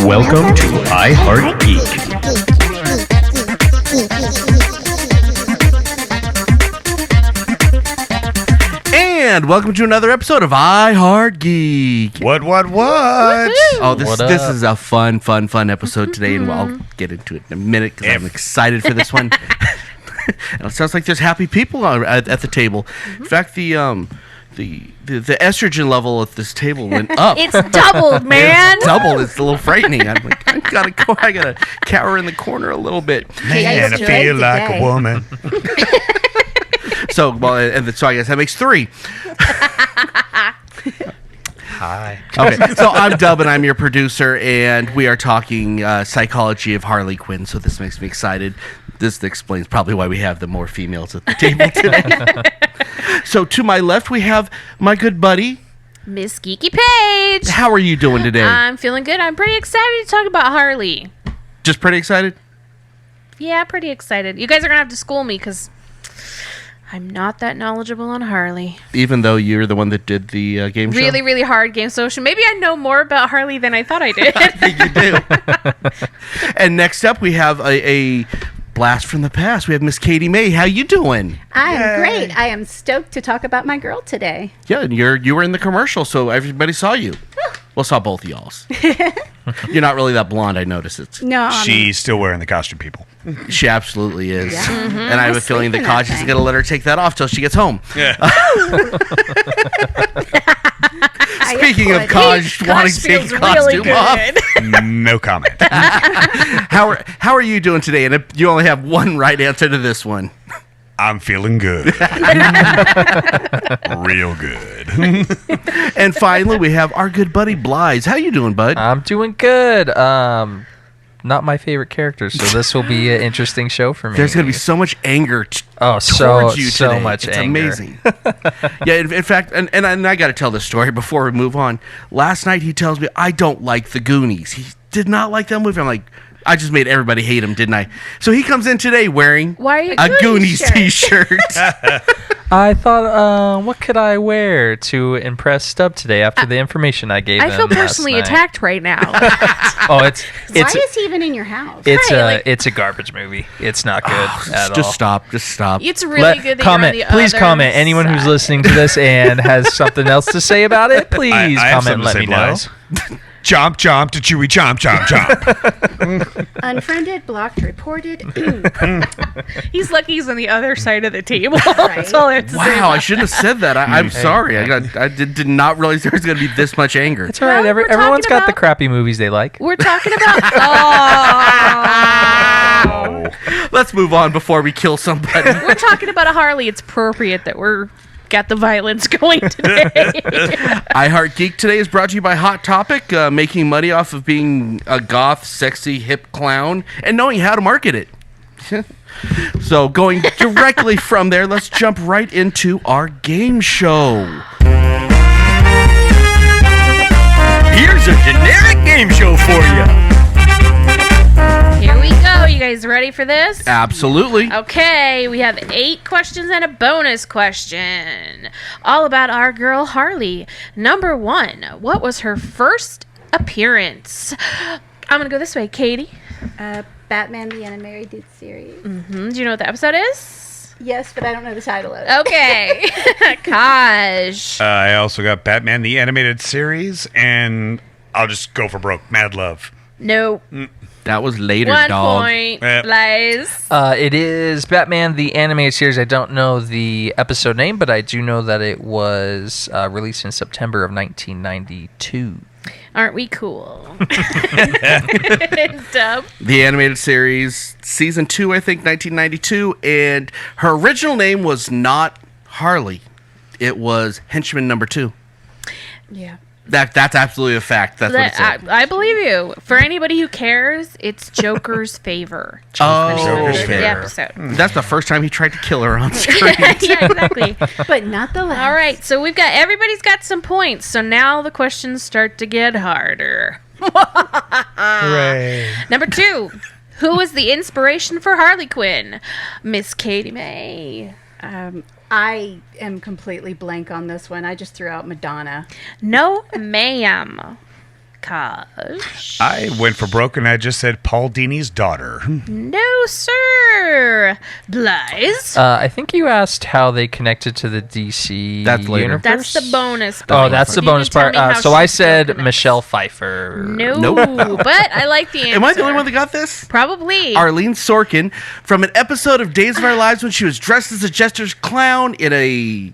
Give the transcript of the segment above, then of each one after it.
Welcome to iHeartGeek. And welcome to another episode of iHeartGeek. What? Oh, this is a fun episode today, and I'll get into it in a minute because I'm excited for this one. And it sounds like there's happy people at the table. In fact, the estrogen level at this table went up. It's doubled, man. It's doubled. It's a little frightening. I'm like, I gotta cower in the corner a little bit. Man, I feel like a woman. So I guess that makes 3. Hi. Okay, so I'm Dub and I'm your producer, and we are talking psychology of Harley Quinn. So this makes me excited. This explains probably why we have the more females at the table today. So to my left, we have my good buddy, Miss Geeky Paige. How are you doing today? I'm feeling good. I'm pretty excited to talk about Harley. Just pretty excited? Yeah, pretty excited. You guys are going to have to school me because I'm not that knowledgeable on Harley. Even though you're the one that did the game show? Really, really hard game social. Maybe I know more about Harley than I thought I did. You do. And next up, we have a blast from the past. We have Miss Katie May. How you doing? I'm great. I am stoked to talk about my girl today. Yeah, and you were in the commercial, so everybody saw you. Well, saw both of y'all's. You're not really that blonde, I noticed it. No, She's still wearing the costume, people. She absolutely is. Yeah. Mm-hmm. And I have a feeling that Kaj is going to let her take that off till she gets home. Yeah. Speaking of Kaj wanting to take a costume off. No comment. How are you doing today? And you only have one right answer to this one. I'm feeling good. Real good. And finally, we have our good buddy Blythe. How you doing, bud? I'm doing good. Not my favorite character, so this will be an interesting show for me. There's going to be so much anger towards you so today. much it's anger. Amazing. Yeah, in fact, and I got to tell this story before we move on. Last night, he tells me, I don't like the Goonies. He did not like that movie. I'm like, I just made everybody hate him, didn't I? So he comes in today wearing a Goonies t-shirt. I thought, what could I wear to impress Stub today after the information I gave him? I feel personally attacked right now. Oh, it's Why is he even in your house? it's a garbage movie. It's not good at all. Just stop. It's really good that comment. you're on the Please other comment. Anyone who's side. listening to this and has something else to say about it, please I have comment and let me something to know. say, Blythe. Chomp, chomp, to chewy, chomp, chomp, chomp. Unfriended, blocked, reported. He's lucky he's on the other side of the table. Right. That's all I have to say. Wow, I shouldn't have said that. I'm sorry. I did not realize there was going to be this much anger. It's all right. Well, we're Everyone's talking got the about- crappy movies they like. We're talking about... Let's move on before we kill somebody. We're talking about a Harley. It's appropriate that we're got the violence going today. iHeartGeek today is brought to you by Hot Topic, making money off of being a goth, sexy, hip clown and knowing how to market it. So going directly from there, let's jump right into our game show. Here's a generic game show for you. Here we go. You guys ready for this? Absolutely. Okay, we have 8 questions and a bonus question. All about our girl Harley. Number 1, what was her first appearance? I'm going to go this way, Katie. Batman the Animated Series. Do you know what the episode is? Yes, but I don't know the title of it. Okay. Kaj. I also got Batman the Animated Series, and I'll just go for broke. Mad Love. No. That was later, 1 dog. point. Yep. Lies. It is Batman the Animated Series. I don't know the episode name, but I do know that it was released in September of 1992. Aren't we cool? Dub. The animated series, season 2, I think, 1992, and her original name was not Harley. It was Henchman number 2. Yeah. That's absolutely a fact. That's what it said. I believe you. For anybody who cares, it's Joker's favor. Joker's The favor. episode. That's the first time he tried to kill her on screen. Yeah, exactly. But not the last. All right, so everybody's got some points. So now the questions start to get harder. Hooray. Number 2, who was the inspiration for Harley Quinn? Miss Katie May. I am completely blank on this one. I just threw out Madonna. No, ma'am. Kosh. I went for broke and I just said Paul Dini's daughter. No, sir. Blaze. I think you asked how they connected to the DC That's later. universe. That's the bonus Oh, part. that's the You bonus didn't tell part. me how So I she's said broken it. Michelle Pfeiffer. No, Nope. but I like the answer. Am I the only one that got this? Probably. Arlene Sorkin from an episode of Days of Our Lives when she was dressed as a jester's clown in a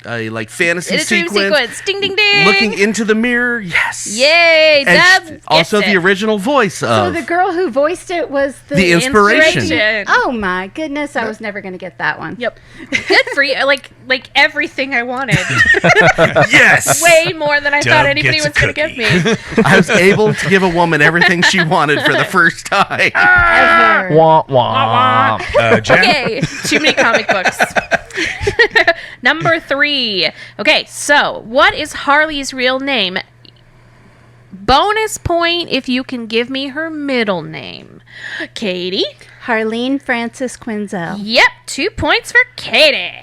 like fantasy In a dream sequence. Ding, ding, ding. looking into the mirror. Yes. Yay, And Dub. also gets the it. original voice So of the girl who voiced it was the inspiration. Oh my goodness, I was never going to get that one. Yep. Good for you. Like everything I wanted. Yes. Way more than I thought Dub anybody gets was a going to give me. I was able to give a woman everything she wanted for the first time. Ever. Wah, wah. Jen? Okay, too many comic books. Number 3. Okay, so what is Harley's real name? Bonus point if you can give me her middle name. Katie? Harleen Frances Quinzel. Yep, 2 points for Katie.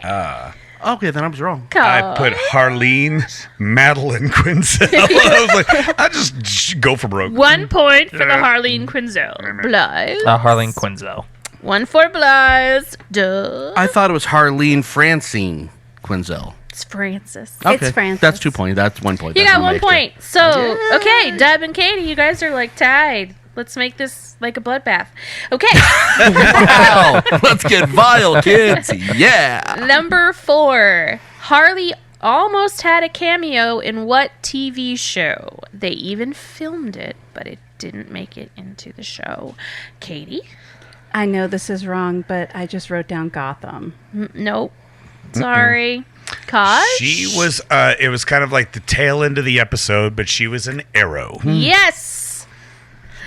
Okay, then I was wrong. I put Harleen Madeline Quinzel. I was like, I just go for broke. 1 point for the Harleen Quinzel. Blaze. Harleen Quinzel. 1 for Blaze. Duh. I thought it was Harleen Francine Quinzel. It's Francis. Okay, Francis. that's 2 points. That's 1 point. You That's got not 1 extra. point. So, okay, Deb and Katie, you guys are like tied. Let's make this like a bloodbath. Okay. Wow, let's get vile, kids. Yeah. Number 4. Harley almost had a cameo in what TV show? They even filmed it, but it didn't make it into the show. Katie? I know this is wrong, but I just wrote down Gotham. Nope. Sorry. Kosh? She was, it was kind of like the tail end of the episode, but she was an Arrow. Yes.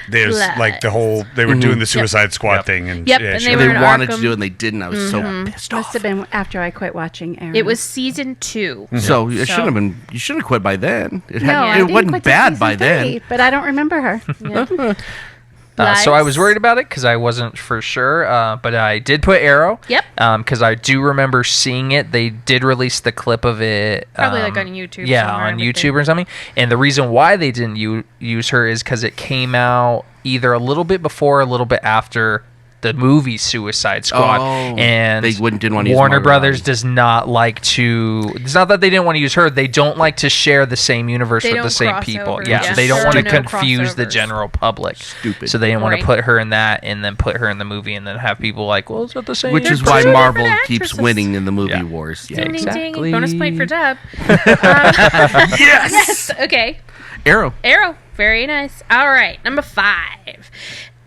There's like the whole, they were doing the Suicide Squad thing. And, Yep, yeah, and she they was- were They in wanted Arkham. to do it and they didn't. I was so pissed Must off. have been after I quit watching Arrow. It was season 2. So it should have been. You should have quit by then. It, No, I it didn't wasn't quit till bad season by 3, then. but I don't remember her. So I was Lies. worried about it because I wasn't for sure, but I did put Arrow. Yep. Because I do remember seeing it. They did release the clip of it. Probably, like, on YouTube Yeah, somewhere, on everything. YouTube or something. And the reason why they didn't use her is because it came out either a little bit before or a little bit after the movie Suicide Squad. Oh, And they didn't want to use Warner Margot Brothers Robbie. does not like to. It's not that they didn't want to use her. They don't like to share the same universe They with the don't same cross people. over, Yeah, yeah. they don't want to No confuse the crossovers. general public. Stupid. So they didn't want Right. to put her in that and then put her in the movie and then have people like, well, it's not the same. Which is They're why two Marvel different keeps actresses. winning in the movie Yeah. wars. Yeah. Ding, ding, Exactly. ding. Bonus point for Deb. Yes. Okay. Arrow. Arrow. Very nice. All right. Number 5.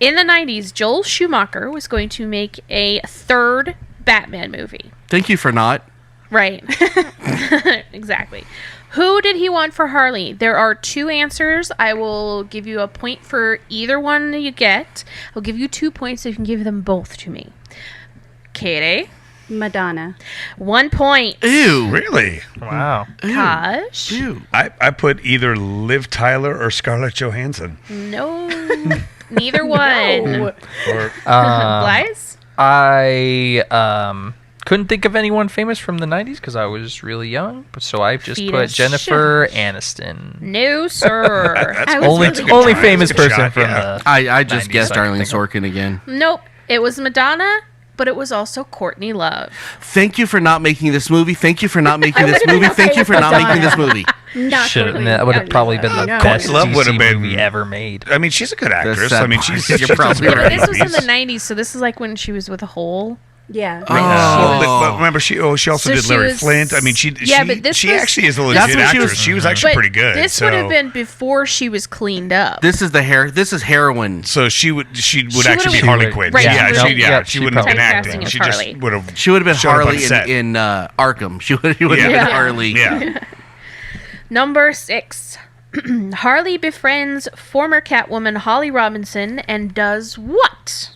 In the 90s, Joel Schumacher was going to make a 3rd Batman movie. Thank you for not. Right. Exactly. Who did he want for Harley? There are 2 answers. I will give you a point for either one you get. I'll give you 2 points if you can give them both to me. Katie? Madonna. 1 point. Ew. Really? Wow. Kosh? Ew. I put either Liv Tyler or Scarlett Johansson. No. Neither one. Or Blythe? I couldn't think of anyone famous from the 90s because I was really young. But so I just put Fetus. Jennifer Aniston. No, sir. that's I was Only really a good only try. famous That's a good person shot, from yeah. the. I just 90s, guessed I can Arlene think of. Sorkin again. Nope. It was Madonna, but it was also Courtney Love. Thank you for not making this movie. Thank you for not making this movie. Thank you for not making this movie. Not Should've- Courtney. that would have probably been the No. best Courtney Love would have DC been- movie ever made. I mean, she's a good actress. sad I mean, part. she's You're probably Yeah, but right. this was in the 90s, so this is like when she was with a hole. Yeah. Oh, but remember, she also So did she Larry was- Flint. I mean, she Yeah, but this she was- actually is a That's legit when she actress. was- She was actually But pretty good. this so, would have been before she was cleaned up. This is This is heroin. So she would She actually be would've- Harley She Quinn. Right, Yeah, she she, would've- yeah, she she wouldn't have been typecasting acting. as She Harley. just would have. She would have been showed up on Harley set. in Arkham. She would have been Yeah. Harley. Yeah. Number 6. Harley befriends former Catwoman Holly Robinson and does what?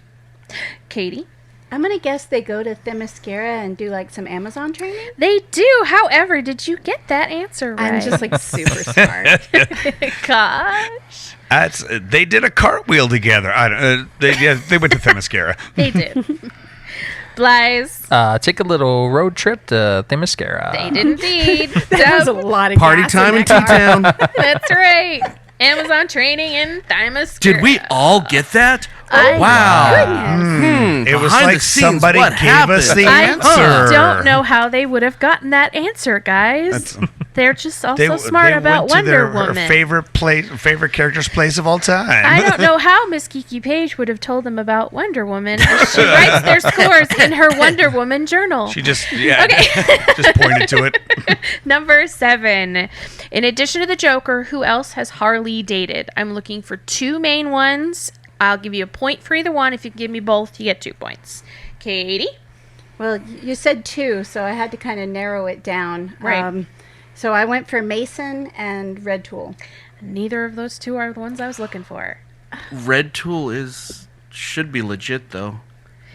Katie? I'm going to guess they go to Themyscira and do like some Amazon training. They do. However, did you get that answer right? I'm just like super smart. Gosh. They did a cartwheel together. I don't. They went to Themyscira. They did. Blaze. Take a little road trip to Themyscira. They did indeed. That was a lot of Party gas time in that T-Town. That's right. Amazon training in Thymoscira. Did we all get that? I- Wow. Goodness. It was Behind like the scenes, somebody what gave us happened? the I answer. don't know how they would have gotten that answer, guys. They're just also smart about went to Wonder their Woman. favorite character's place of all time. I don't know how Miss Kiki Page would have told them about Wonder Woman. She writes their scores in her Wonder Woman journal. She just just pointed to it. Number 7. In addition to the Joker, who else has Harley dated? I'm looking for 2 main ones. I'll give you a point for either one. If you give me both, you get 2 points. Katie? Well, you said 2, so I had to kind of narrow it down. Right. So I went for Mason and Red Tool. Neither of those 2 are the ones I was looking for. Red Tool should be legit though.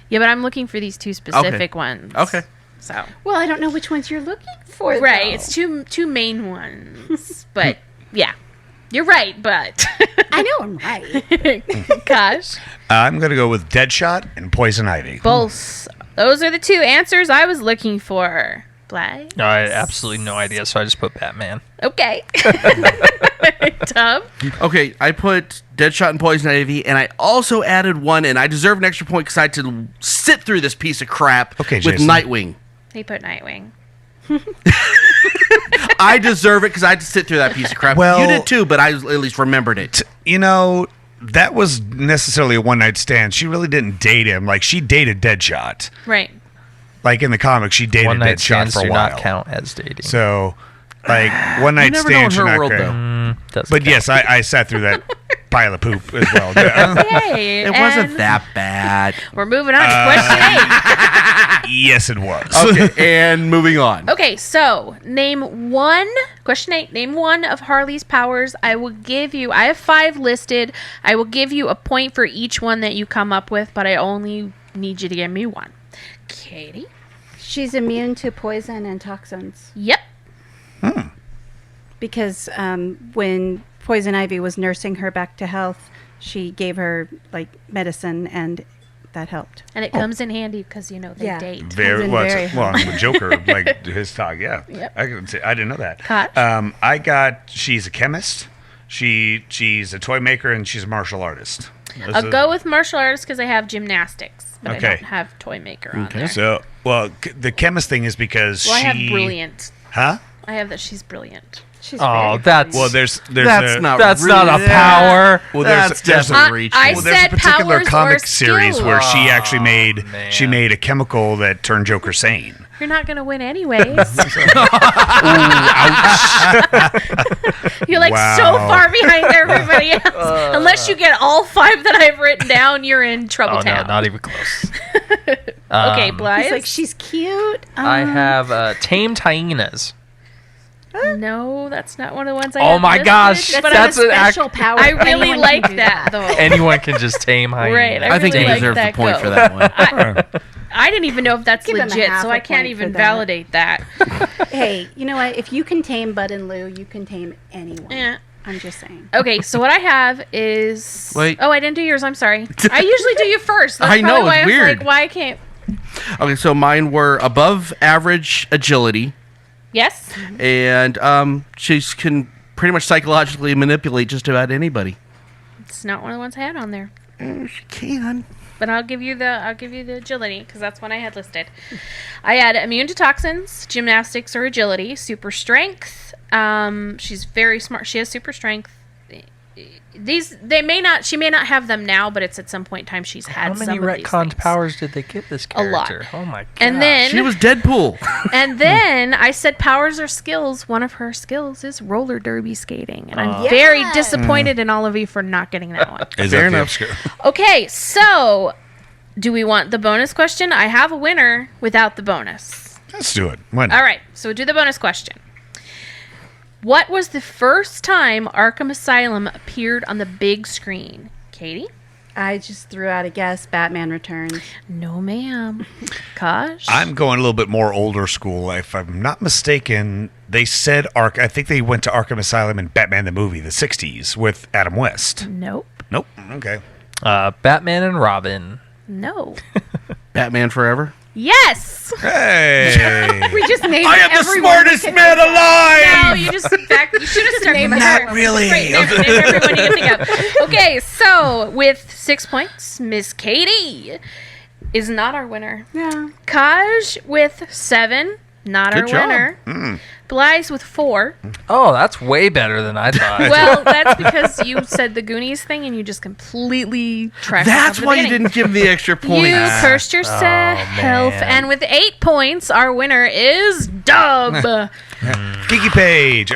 Yeah, but I'm looking for these 2 specific ones. Okay. So, Well, I don't know which ones you're looking for. right, though. it's two main ones. But yeah. You're right, but I know I'm right. gosh. I'm gonna go with Deadshot and Poison Ivy. Both. Those are the 2 answers I was looking for. Bly? No, I had absolutely no idea, so I just put Batman. Okay. Tub? Okay, I put Deadshot and Poison Ivy, and I also added one, and I deserve an extra point because I had to sit through this piece of crap Okay, with Jason. Nightwing. He put Nightwing. I deserve it because I had to sit through that piece of crap. Well- You did too, but I at least remembered it. You know, that was necessarily a one night stand. She really didn't date him. Like she dated Deadshot. Right. Like in the comics, she dated One night Deadshot stands for a do while. not count as dating. So, like one night never know in stand, her you're not world, gonna- though. Doesn't But count. yes, I sat through that pile of poop as well. Hey, It wasn't that bad. We're moving on to question 8. Yes, it was. Okay, and moving on. Okay, so name one. Question 8. Name one of Harley's powers. I have 5 listed. I will give you a point for each one that you come up with, but I only need you to give me one. Katie? She's immune to poison and toxins Yep. because when Poison Ivy was nursing her back to health, she gave her like medicine and that helped. And it comes in handy because, they Yeah. date. Very in well. very Well, the Joker, like his talk. Yeah, Yep. I didn't know that. Koch? I got. She's a chemist. She's a toy maker and she's a martial artist. I'll go with martial arts because I have gymnastics, but Okay. I don't have toy maker on there. So, well, the chemist thing is because Well, I she. have brilliant. Huh? I have that she's brilliant. She's Oh, very that's Well, there's That's a, not that's really not a power. Well, That's there's a- definitely reaching. I Well, there's a said particular powers comic or series skill. where she actually made man. a chemical that turned Joker sane. You're not going to win anyways. You're like so Wow. far behind everybody else. Unless you get all 5 that I've written down, you're in trouble Oh no, town. not even close. Okay, Blythe. He's like, she's cute. I have tamed hyenas. No, that's not one of the ones I Oh have my listed, gosh, but that's I, an act- special power. I really Anyone can like do that, though. Anyone can just tame hyenas. Right, I think really he like deserves a that point go. for that one. I didn't even know if that's Give him a legit, half so a I can't point even for that. validate that. Hey, you know what? If you can tame Bud and Lou, you can tame anyone. Yeah. I'm just saying. Okay, so what I have is. Wait. Oh, I didn't do yours. I'm sorry. I usually do you first. That's I know, probably why it's I was weird. like, why I can't. Okay, so mine were above average agility, Yes. and she can pretty much psychologically manipulate just about anybody. It's not one of the ones I had on there. She can. But I'll give you the agility because that's one I had listed. I had immune to toxins, gymnastics or agility, super strength. She's very smart. She has super strength. She may not have them now, but it's at some point in time she's had How many some of these retconned things. powers did they give this A lot. character? Oh my god. And then She was Deadpool. and then I said powers or skills. One of her skills is roller derby skating, and I'm Oh. very Yes. disappointed in all of you for not getting that one. Is Fair that the enough. obscure? Okay, so do we want the bonus question? I have a winner without the bonus. Let's do it. When? All right, so we'll do the bonus question. What was the first time Arkham Asylum appeared on the big screen? Katie? I just threw out a guess. Batman Returns. No, ma'am. Kosh? I'm going a little bit more older school. If I'm not mistaken, they said I think they went to Arkham Asylum in Batman the movie, the 60s, with Adam West. Nope. Nope. Okay. Batman and Robin. No. Batman Forever. Yes. Hey. We just named I am the everyone smartest we could man No, alive. you just you should have started Name with not her. really. Right, name everyone you can think of. Okay, so with 6 points, Miss Katie is not our winner. Yeah. Kaj with 7, not Good our job. winner. Blythe with 4. Oh, that's way better than I thought. Well, that's because you said the Goonies thing and you just completely trashed That's the why you beginning. didn't give the extra point. You cursed yourself. man. And with 8 points, our winner is Dub. Geeky Page.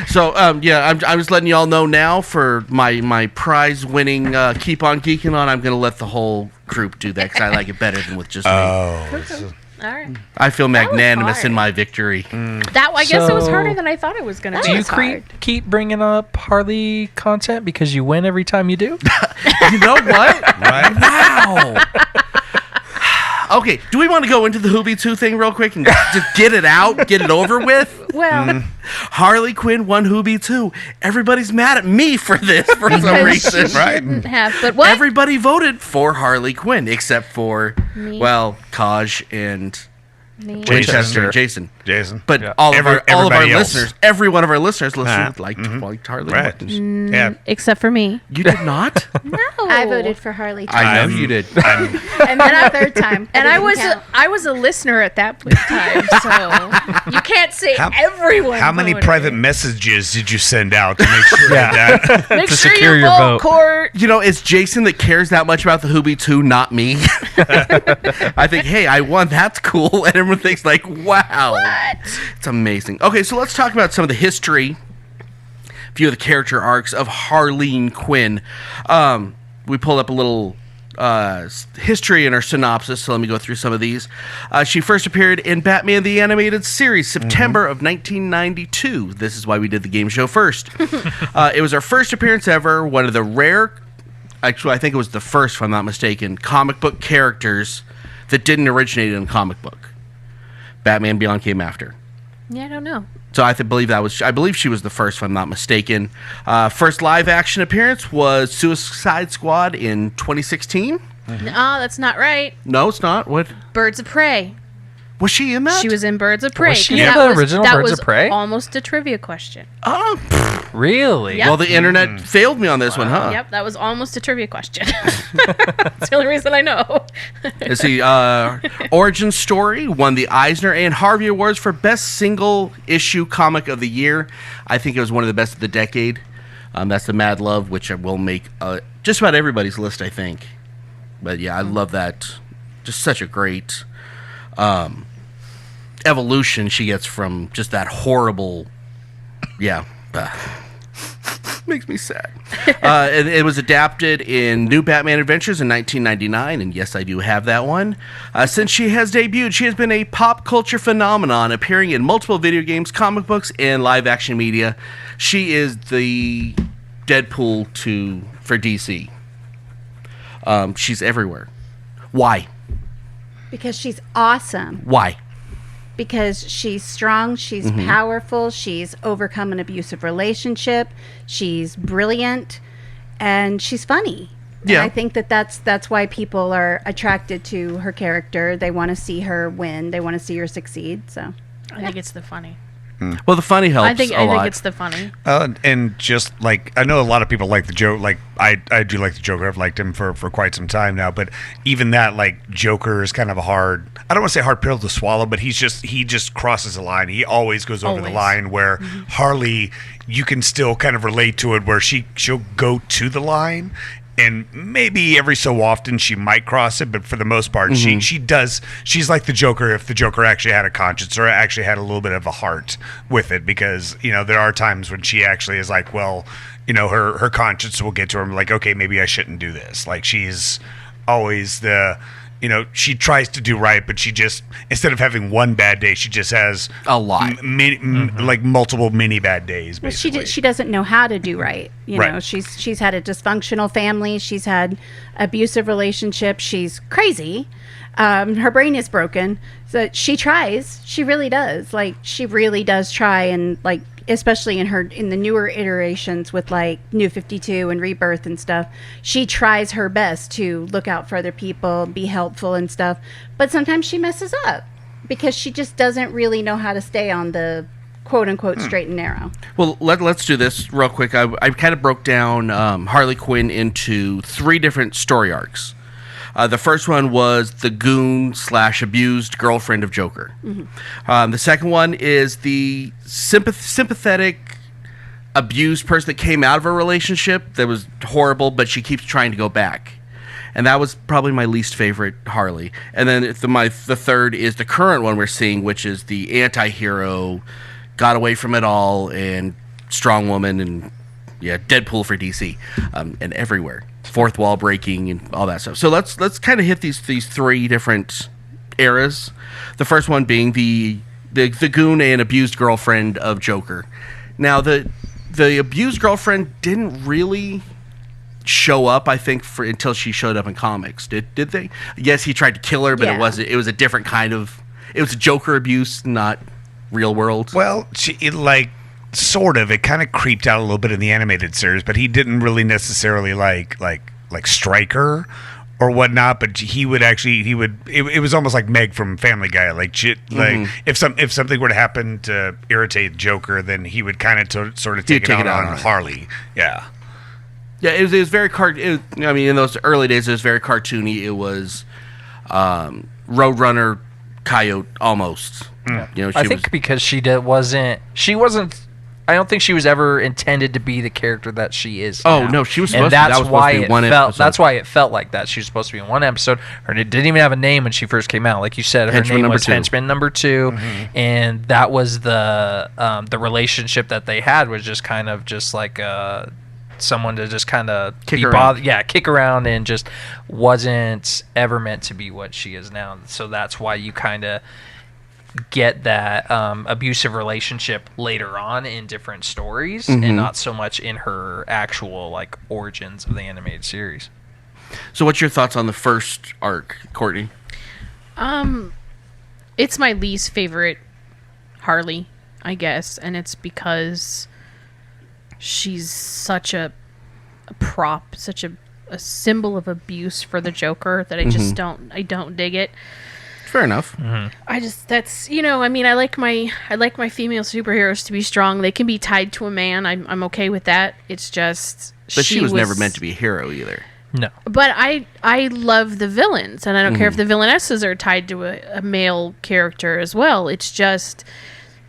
So, I was letting y'all know now for my prize-winning Keep On Geeking On, I'm going to let the whole group do that because I like it better than with just me. All right. I feel magnanimous hard. in my victory. That I guess it was So- harder than I thought it was going to Do be. you keep bringing up Harley content because you win every time you do? You know what? Right? Wow. Okay, do we want to go into the Hoobie 2 thing real quick and just get it out, get it over with? Well, Harley Quinn won Hoobie 2. Everybody's mad at me for this for some because reason. she Right. shouldn't have. But what? Everybody voted for Harley Quinn except for, Me. well, Kaj and Me. Winchester and Jason. Jason. But Yeah. all of our Everybody else. listeners, every one of our listeners Ah, liked Harley Right. Quinn. Yeah. Except for me. You did not? No. I voted for Harley. I know I'm- you did. and then a third time. And I was count. I was a listener at that time, so you can't say everyone. How many voted. private messages did you send out to make sure that? Make to sure secure you your vote, vote? Court. You know, it's Jason that cares that much about the Hoobie 2, not me. I think, hey, I won. That's cool. And everyone thinks like, wow. What? It's amazing. Okay, so let's talk about some of the history, a few of the character arcs of Harleen Quinn. We pulled up a little history in our synopsis, so let me go through some of these. She first appeared in Batman the Animated Series, September of 1992. This is why we did the game show first. It was her first appearance ever, one of the rare, actually I think it was the first, if I'm not mistaken, comic book characters that didn't originate in a comic book. Batman Beyond came after. Yeah, I don't know. So I believe she was the first, if I'm not mistaken. First live action appearance was Suicide Squad in 2016. No, that's not right. No, it's not. What? Birds of Prey. Was she in that? She was in Birds of Prey. Was she 'cause in that the original that Birds was of Prey? Almost a trivia question. Oh, Really? Yeah. well, the internet failed me on this one, huh? Yep, that was almost a trivia question. That's the only reason I know. Let's see. Origin Story won the Eisner and Harvey Awards for Best Single Issue Comic of the Year. I think it was one of the best of the decade. That's the Mad Love, which will make just about everybody's list, I think. But yeah, I love that. Just such a great evolution she gets from just that horrible, makes me sad. It was adapted in New Batman Adventures in 1999, and yes, I do have that one. Since she has debuted, she has been a pop culture phenomenon, appearing in multiple video games, comic books, and live-action media. She is the Deadpool for DC. She's everywhere. Why? Because she's awesome. Why? Because she's strong, she's powerful, she's overcome an abusive relationship, she's brilliant, and she's funny. Yeah. And I think that's why people are attracted to her character. They want to see her win. They want to see her succeed. So I think it's the funny. Well, the funny helps I think a lot. it's the funny. And just like I know a lot of people like the joke. Like I do like the Joker. I've liked him for quite some time now. But even that, like, Joker is kind of a hard. I don't want to say hard pill to swallow, but he just crosses the line. He always goes over the Always. line. Where Harley, you can still kind of relate to it. Where she'll go to the line. And maybe every so often she might cross it, but for the most part, she does. She's like the Joker if the Joker actually had a conscience or actually had a little bit of a heart with it, because there are times when she actually is like, well, her conscience will get to her, like, okay, maybe I shouldn't do this. Like, she's always she tries to do right, but she just, instead of having one bad day, she just has A lot. like multiple mini bad days. well, Basically, she doesn't know how to do right. You know, Right. she's had a dysfunctional family. She's had abusive relationships. She's crazy. Her brain is broken. So she tries. She really does. Like, she really does try and, like, especially in the newer iterations with like New 52 and Rebirth and stuff, she tries her best to look out for other people, be helpful and stuff, but sometimes she messes up because she just doesn't really know how to stay on the quote-unquote straight and narrow. Well, let's do this real quick. I kind of broke down Harley Quinn into 3 different story arcs. The first one was the goon/abused girlfriend of Joker. The second one is the sympathetic abused person that came out of a relationship that was horrible, but she keeps trying to go back. And that was probably my least favorite Harley. And then the third is the current one we're seeing, which is the anti-hero, got away from it all, and strong woman, and Deadpool for DC, and everywhere. Fourth wall breaking and all that stuff. So let's kind of hit these 3 different eras. The first one being the goon and abused girlfriend of Joker. Now the abused girlfriend didn't really show up, I think, until she showed up in comics. Did they? Yes, he tried to kill her, but it was a different kind of. It was Joker abuse, not real world. Well, sort of. It kind of creeped out a little bit in the animated series, but he didn't really necessarily like strike her or whatnot. But he would. It was almost like Meg from Family Guy. If something were to happen to irritate Joker, then he would kind of sort of take it out on Harley. Yeah. Yeah, it was very in those early days, it was very cartoony. It was Roadrunner, Coyote almost. I think because she wasn't. I don't think she was ever intended to be the character that she is. Oh now. No, she was supposed to. That was supposed to be one episode. That's why it felt like that. She was supposed to be in one episode. Her didn't even have a name when she first came out. Like you said, her name was Henchman number 2, and that was the relationship that they had was just kind of just like someone to just kind of kick around, and just wasn't ever meant to be what she is now. So that's why you kind of get that abusive relationship later on in different stories, and not so much in her actual origins of the animated series. So what's your thoughts on the first arc, Courtney? It's my least favorite Harley, I guess, and it's because she's such a prop, such a symbol of abuse for the Joker that I just don't dig it. Fair enough. I like my female superheroes to be strong. They can be tied to a man. I'm okay with that. It's just but she was never meant to be a hero either. No. But I love the villains, and I don't care if the villainesses are tied to a male character as well. It's just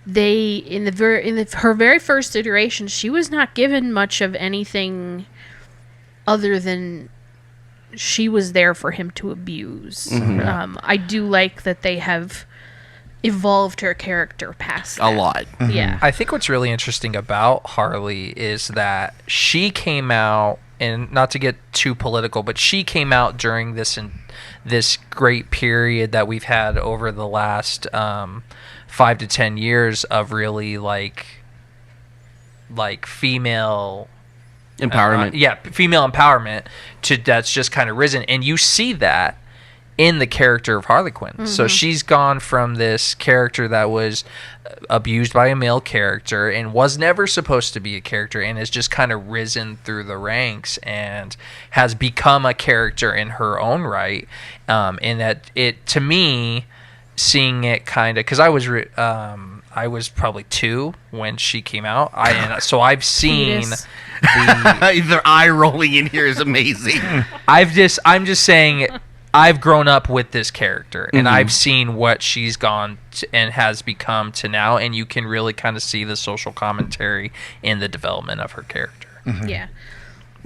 her very first iteration, she was not given much of anything other than she was there for him to abuse. I do like that they have evolved her character past that. A lot. Yeah. I think what's really interesting about Harley is that she came out, and not to get too political, but she came out during this great period that we've had over the last 5 to 10 years of really like female empowerment. Female empowerment that's just kind of risen, and you see that in the character of Harley Quinn. So she's gone from this character that was abused by a male character and was never supposed to be a character, and has just kind of risen through the ranks and has become a character in her own right. And that it, to me, seeing it kind of, because I was probably 2 when she came out. So I've seen the eye rolling in here is amazing. I'm just saying, I've grown up with this character, and I've seen what she's gone and has become to now, and you can really kind of see the social commentary in the development of her character. Yeah.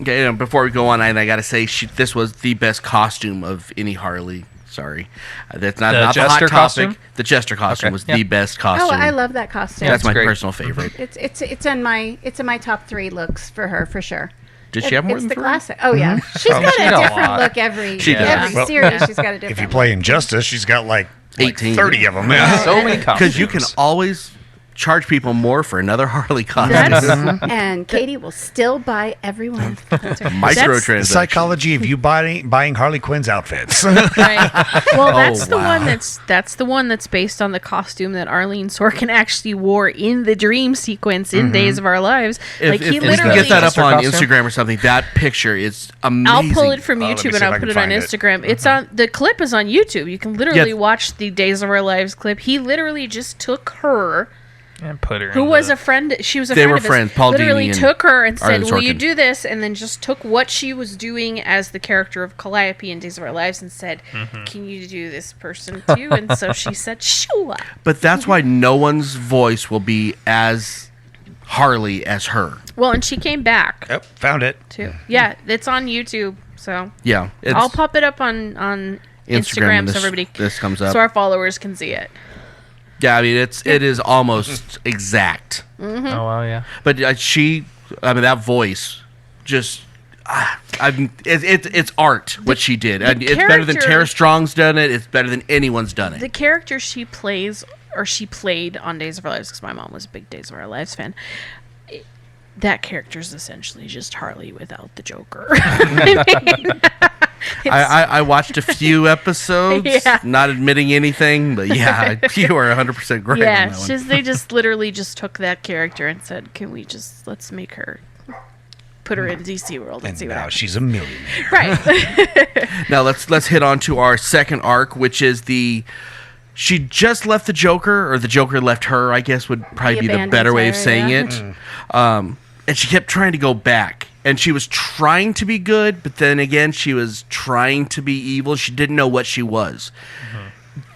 Okay, before we go on, I got to say, this was the best costume of any Harley. Sorry, that's not the hot topic. The Jester costume was the best costume. Oh, I love that costume. That's my personal favorite. It's in my top 3 looks for her for sure. Did she have more It's than the 3? classic. Oh yeah, she's got a different look every series. She's got a different. If you play Injustice, she's got 18. 30 of them. So many costumes. Because you can always charge people more for another Harley costume. And Katie will still buy everyone. Microtransactions. The psychology of you buying Harley Quinn's outfits. Right. Well, that's the wow. that's the one that's based on the costume that Arlene Sorkin actually wore in the dream sequence in Days of Our Lives. If we can get that up on Instagram or something, that picture is amazing. I'll pull it from YouTube and I'll put it on find Instagram. It's on the clip is on YouTube. You can literally watch the Days of Our Lives clip. He literally just took her. And put her. Who was a friend? She was a They friend were of his. friends, Paul literally Dini and took her and said, Arlen "Will you Sorkin. do this?" And then just took what she was doing as the character of Calliope in Days of Our Lives and said, "Can you do this person too?" And so she said, "Sure." But that's why no one's voice will be as Harley as her. Well, and she came back Yep, found it. too. Yeah, it's on YouTube. So Yeah. I'll pop it up on Instagram when so everybody this comes up. so our followers can see it. Yeah, I mean, it is almost exact. Oh, wow, yeah. But that voice, just, it's art, what she did. And it's better than Tara Strong's done it. It's better than anyone's done it. The character she plays, or she played on Days of Our Lives, because my mom was a big Days of Our Lives fan, that character is essentially just Harley without the Joker. I watched a few episodes, not admitting anything, but yeah, you are 100% correct. Yeah, on that one. they just literally just took that character and said, "Can we let's make her, put her in DC World and see what now happens." she's a millionaire. Right. Now let's hit on to our second arc, which is she just left the Joker, or the Joker left her, I guess would probably be the better way of saying it. And she kept trying to go back. And she was trying to be good, but then again, she was trying to be evil. She didn't know what she was.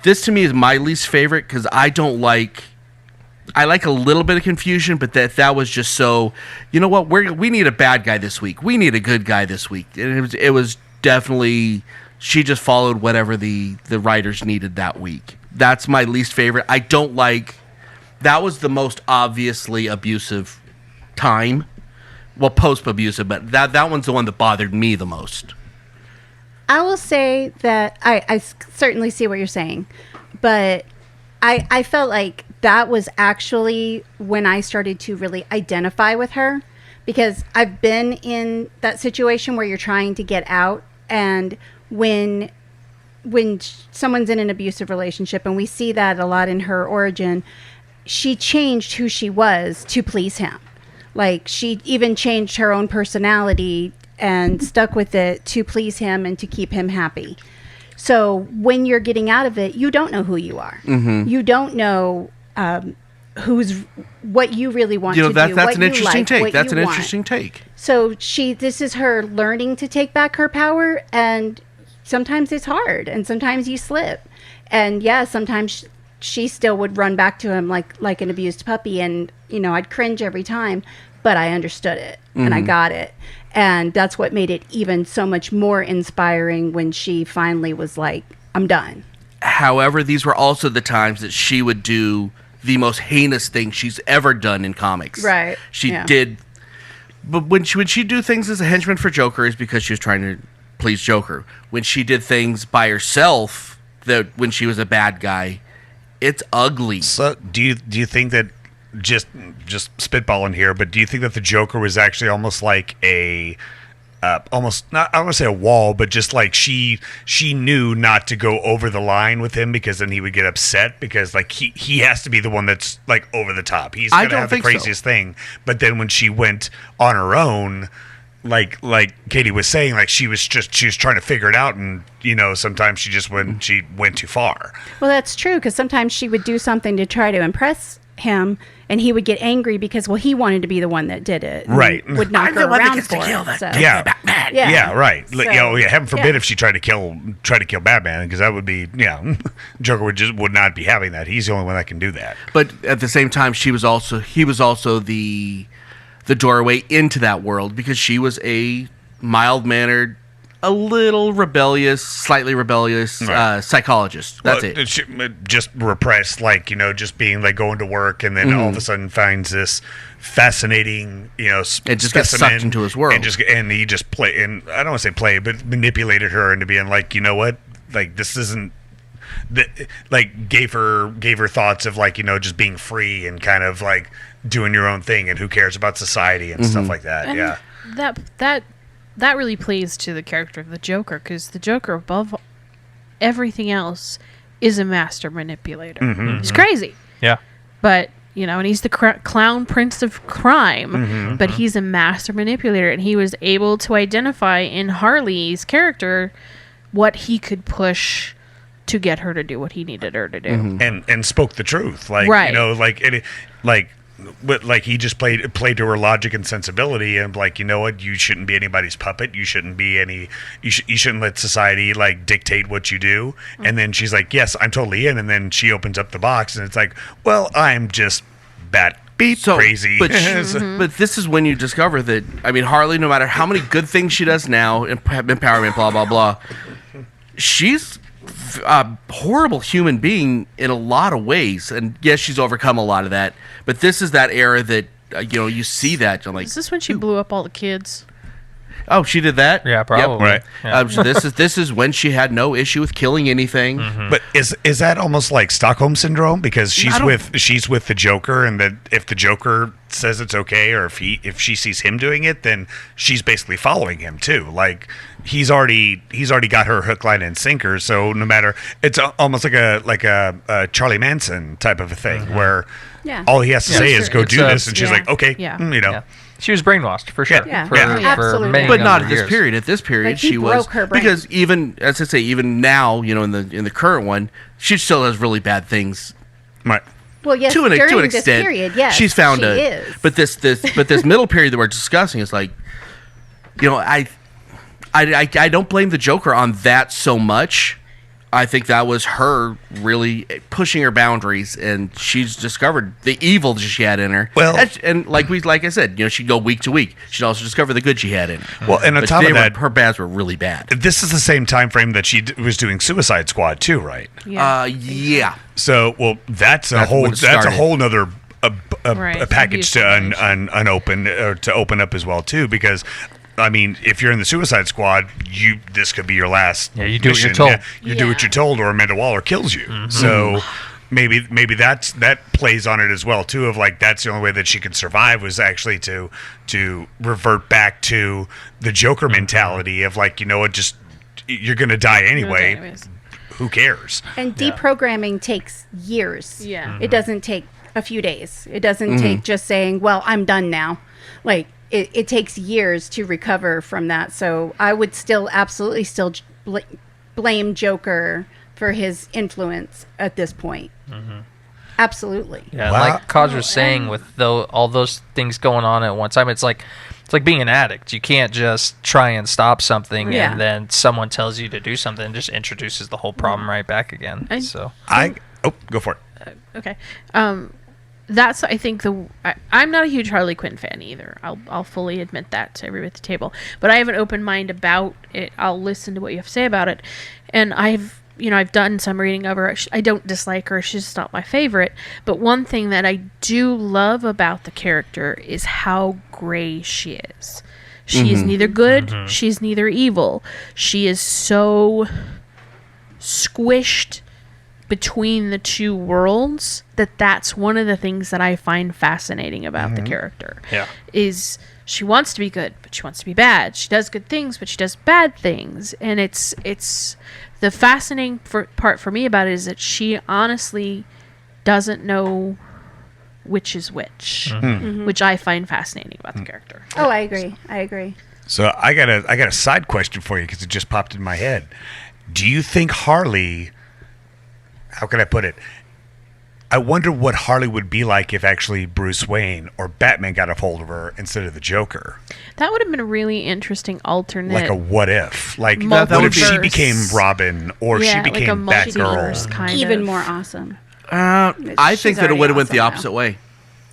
This, to me, is my least favorite, because I like a little bit of confusion, but that was just so, you know what, we need a bad guy this week. We need a good guy this week. And it was definitely, she just followed whatever the writers needed that week. That's my least favorite. I don't like, that was the most obviously abusive time. Well, post-abusive, but that one's the one that bothered me the most. I will say that I certainly see what you're saying, but I felt like that was actually when I started to really identify with her, because I've been in that situation where you're trying to get out, and when someone's in an abusive relationship, and we see that a lot in her origin, she changed who she was to please him. Like, she even changed her own personality and stuck with it to please him and to keep him happy. So when you're getting out of it, you don't know who you are. Mm-hmm. You don't know what you really want to do. That's an interesting take. That's an interesting take. So this is her learning to take back her power, and sometimes it's hard, and sometimes you slip. And yeah, sometimes she still would run back to him like an abused puppy, and I'd cringe every time, but I understood it and I got it, and that's what made it even so much more inspiring when she finally was like, "I'm done." However, these were also the times that she would do the most heinous thing she's ever done in comics. Right. She did, but when she'd do things as a henchman for Joker, is because she was trying to please Joker. When she did things by herself, when she was a bad guy, it's ugly. So do you think that, just spitballing here, but do you think that the Joker was actually almost like almost not, I don't want to say a wall, but just like she knew not to go over the line with him, because then he would get upset, because like he has to be the one that's like over the top. He's gonna have the craziest thing. But then when she went on her own, like Katie was saying, like she was trying to figure it out, and sometimes she went too far. Well, that's true, because sometimes she would do something to try to impress him, and he would get angry because he wanted to be the one that did it, right? Would not go around for it. So. Yeah, right. So, heaven forbid if she tried to kill Batman, because that would be Joker would not be having that. He's the only one that can do that. But at the same time, he was also the doorway into that world, because she was a mild-mannered, a little rebellious, slightly rebellious psychologist. That's it. Just repressed, just being like going to work, and then all of a sudden finds this fascinating, it just gets sucked into his world, and he just play, and I don't want to say play, but manipulated her into being like, you know what, like this isn't. gave her thoughts of like, just being free and kind of like doing your own thing and who cares about society and stuff like that. And yeah. That really plays to the character of the Joker, because the Joker, above everything else, is a master manipulator. He's crazy. Yeah. But, and he's the clown prince of crime, but he's a master manipulator, and he was able to identify in Harley's character what he could push to get her to do what he needed her to do. And spoke the truth. Like, like he just played to her logic and sensibility, and like, you know what, you shouldn't be anybody's puppet. You shouldn't be you shouldn't let society like dictate what you do. And then she's like, yes, I'm totally in. And then she opens up the box and it's like, well, I'm just crazy. But this is when you discover that, I mean, Harley, no matter how many good things she does now, empowerment, blah, blah, blah, she's a horrible human being in a lot of ways. And yes, she's overcome a lot of that. But this is that era that, you see that. I'm like, is this when she blew up all the kids? Oh, she did that? Yeah, probably. Yep. Right. Yeah. This is when she had no issue with killing anything. But is that almost like Stockholm syndrome, because she's with the Joker, and that if the Joker says it's okay, or if she sees him doing it, then she's basically following him too. Like he's already got her hook, line, and sinker. So no matter, it's almost like a Charlie Manson type of a thing where all he has to say is go do this, and she's like, okay, Yeah. She was brainwashed for sure. Yeah. For Absolutely. many But not number at of this years. period. At this period, Like, he she was broke her brain. because even, as I say, even now, in the current one, she still does really bad things. right. Well, yes, To an during this extent, period, yes, she's found she is. But this middle period that we're discussing is like, I don't blame the Joker on that so much. I think that was her really pushing her boundaries, and she's discovered the evil that she had in her. Well, and like I said, she'd go week to week. She'd also discover the good she had in her. Well, and on But top of that, her bads were really bad. this is the same time frame that she was doing Suicide Squad too, right? Yeah. So, well, that's a That's whole when it started. nother Right, a package to abuse unopen or to open up as well too, because I mean, if you're in the Suicide Squad, this could be your last. Yeah, you do what you're mission. told. Yeah, you do what you're told, or Amanda Waller kills you. So maybe that plays on it as well too. Of like, that's the only way that she could survive was actually to revert back to the Joker mentality of like, just you're gonna die anyway. Who cares? And deprogramming takes years. Yeah. It doesn't take a few days. It doesn't take just saying, well, I'm done now. Like, it takes years to recover from that. So I would absolutely blame Joker for his influence at this point. Absolutely. Yeah, Wow. like Kaj was saying, with all those things going on at one time, it's like being an addict. You can't just try and stop something and then someone tells you to do something and just introduces the whole problem right back again. Go for it. Okay. That's, I think, I'm not a huge Harley Quinn fan either. I'll fully admit that to everybody at the table. But I have an open mind about it. I'll listen to what you have to say about it. And I've done some reading of her. I don't dislike her. She's just not my favorite. But one thing that I do love about the character is how gray she is. She is neither good. She's neither evil. She is so squished between the two worlds that's one of the things that I find fascinating about the character. Yeah. Is she wants to be good, but she wants to be bad. She does good things, but she does bad things. And it's the fascinating part for me about it is that she honestly doesn't know which is which, which I find fascinating about the character. Oh, I agree. So I got a side question for you because it just popped in my head. Do you think Harley? How can I put it? I wonder what Harley would be like if actually Bruce Wayne or Batman got a hold of her instead of the Joker. That would have been a really interesting alternate. Like a what if? Like Multiverse. what if she became Robin or she became like a Batgirl? multiverse kind Even of. more awesome. I think that it already would have went the awesome opposite now. way.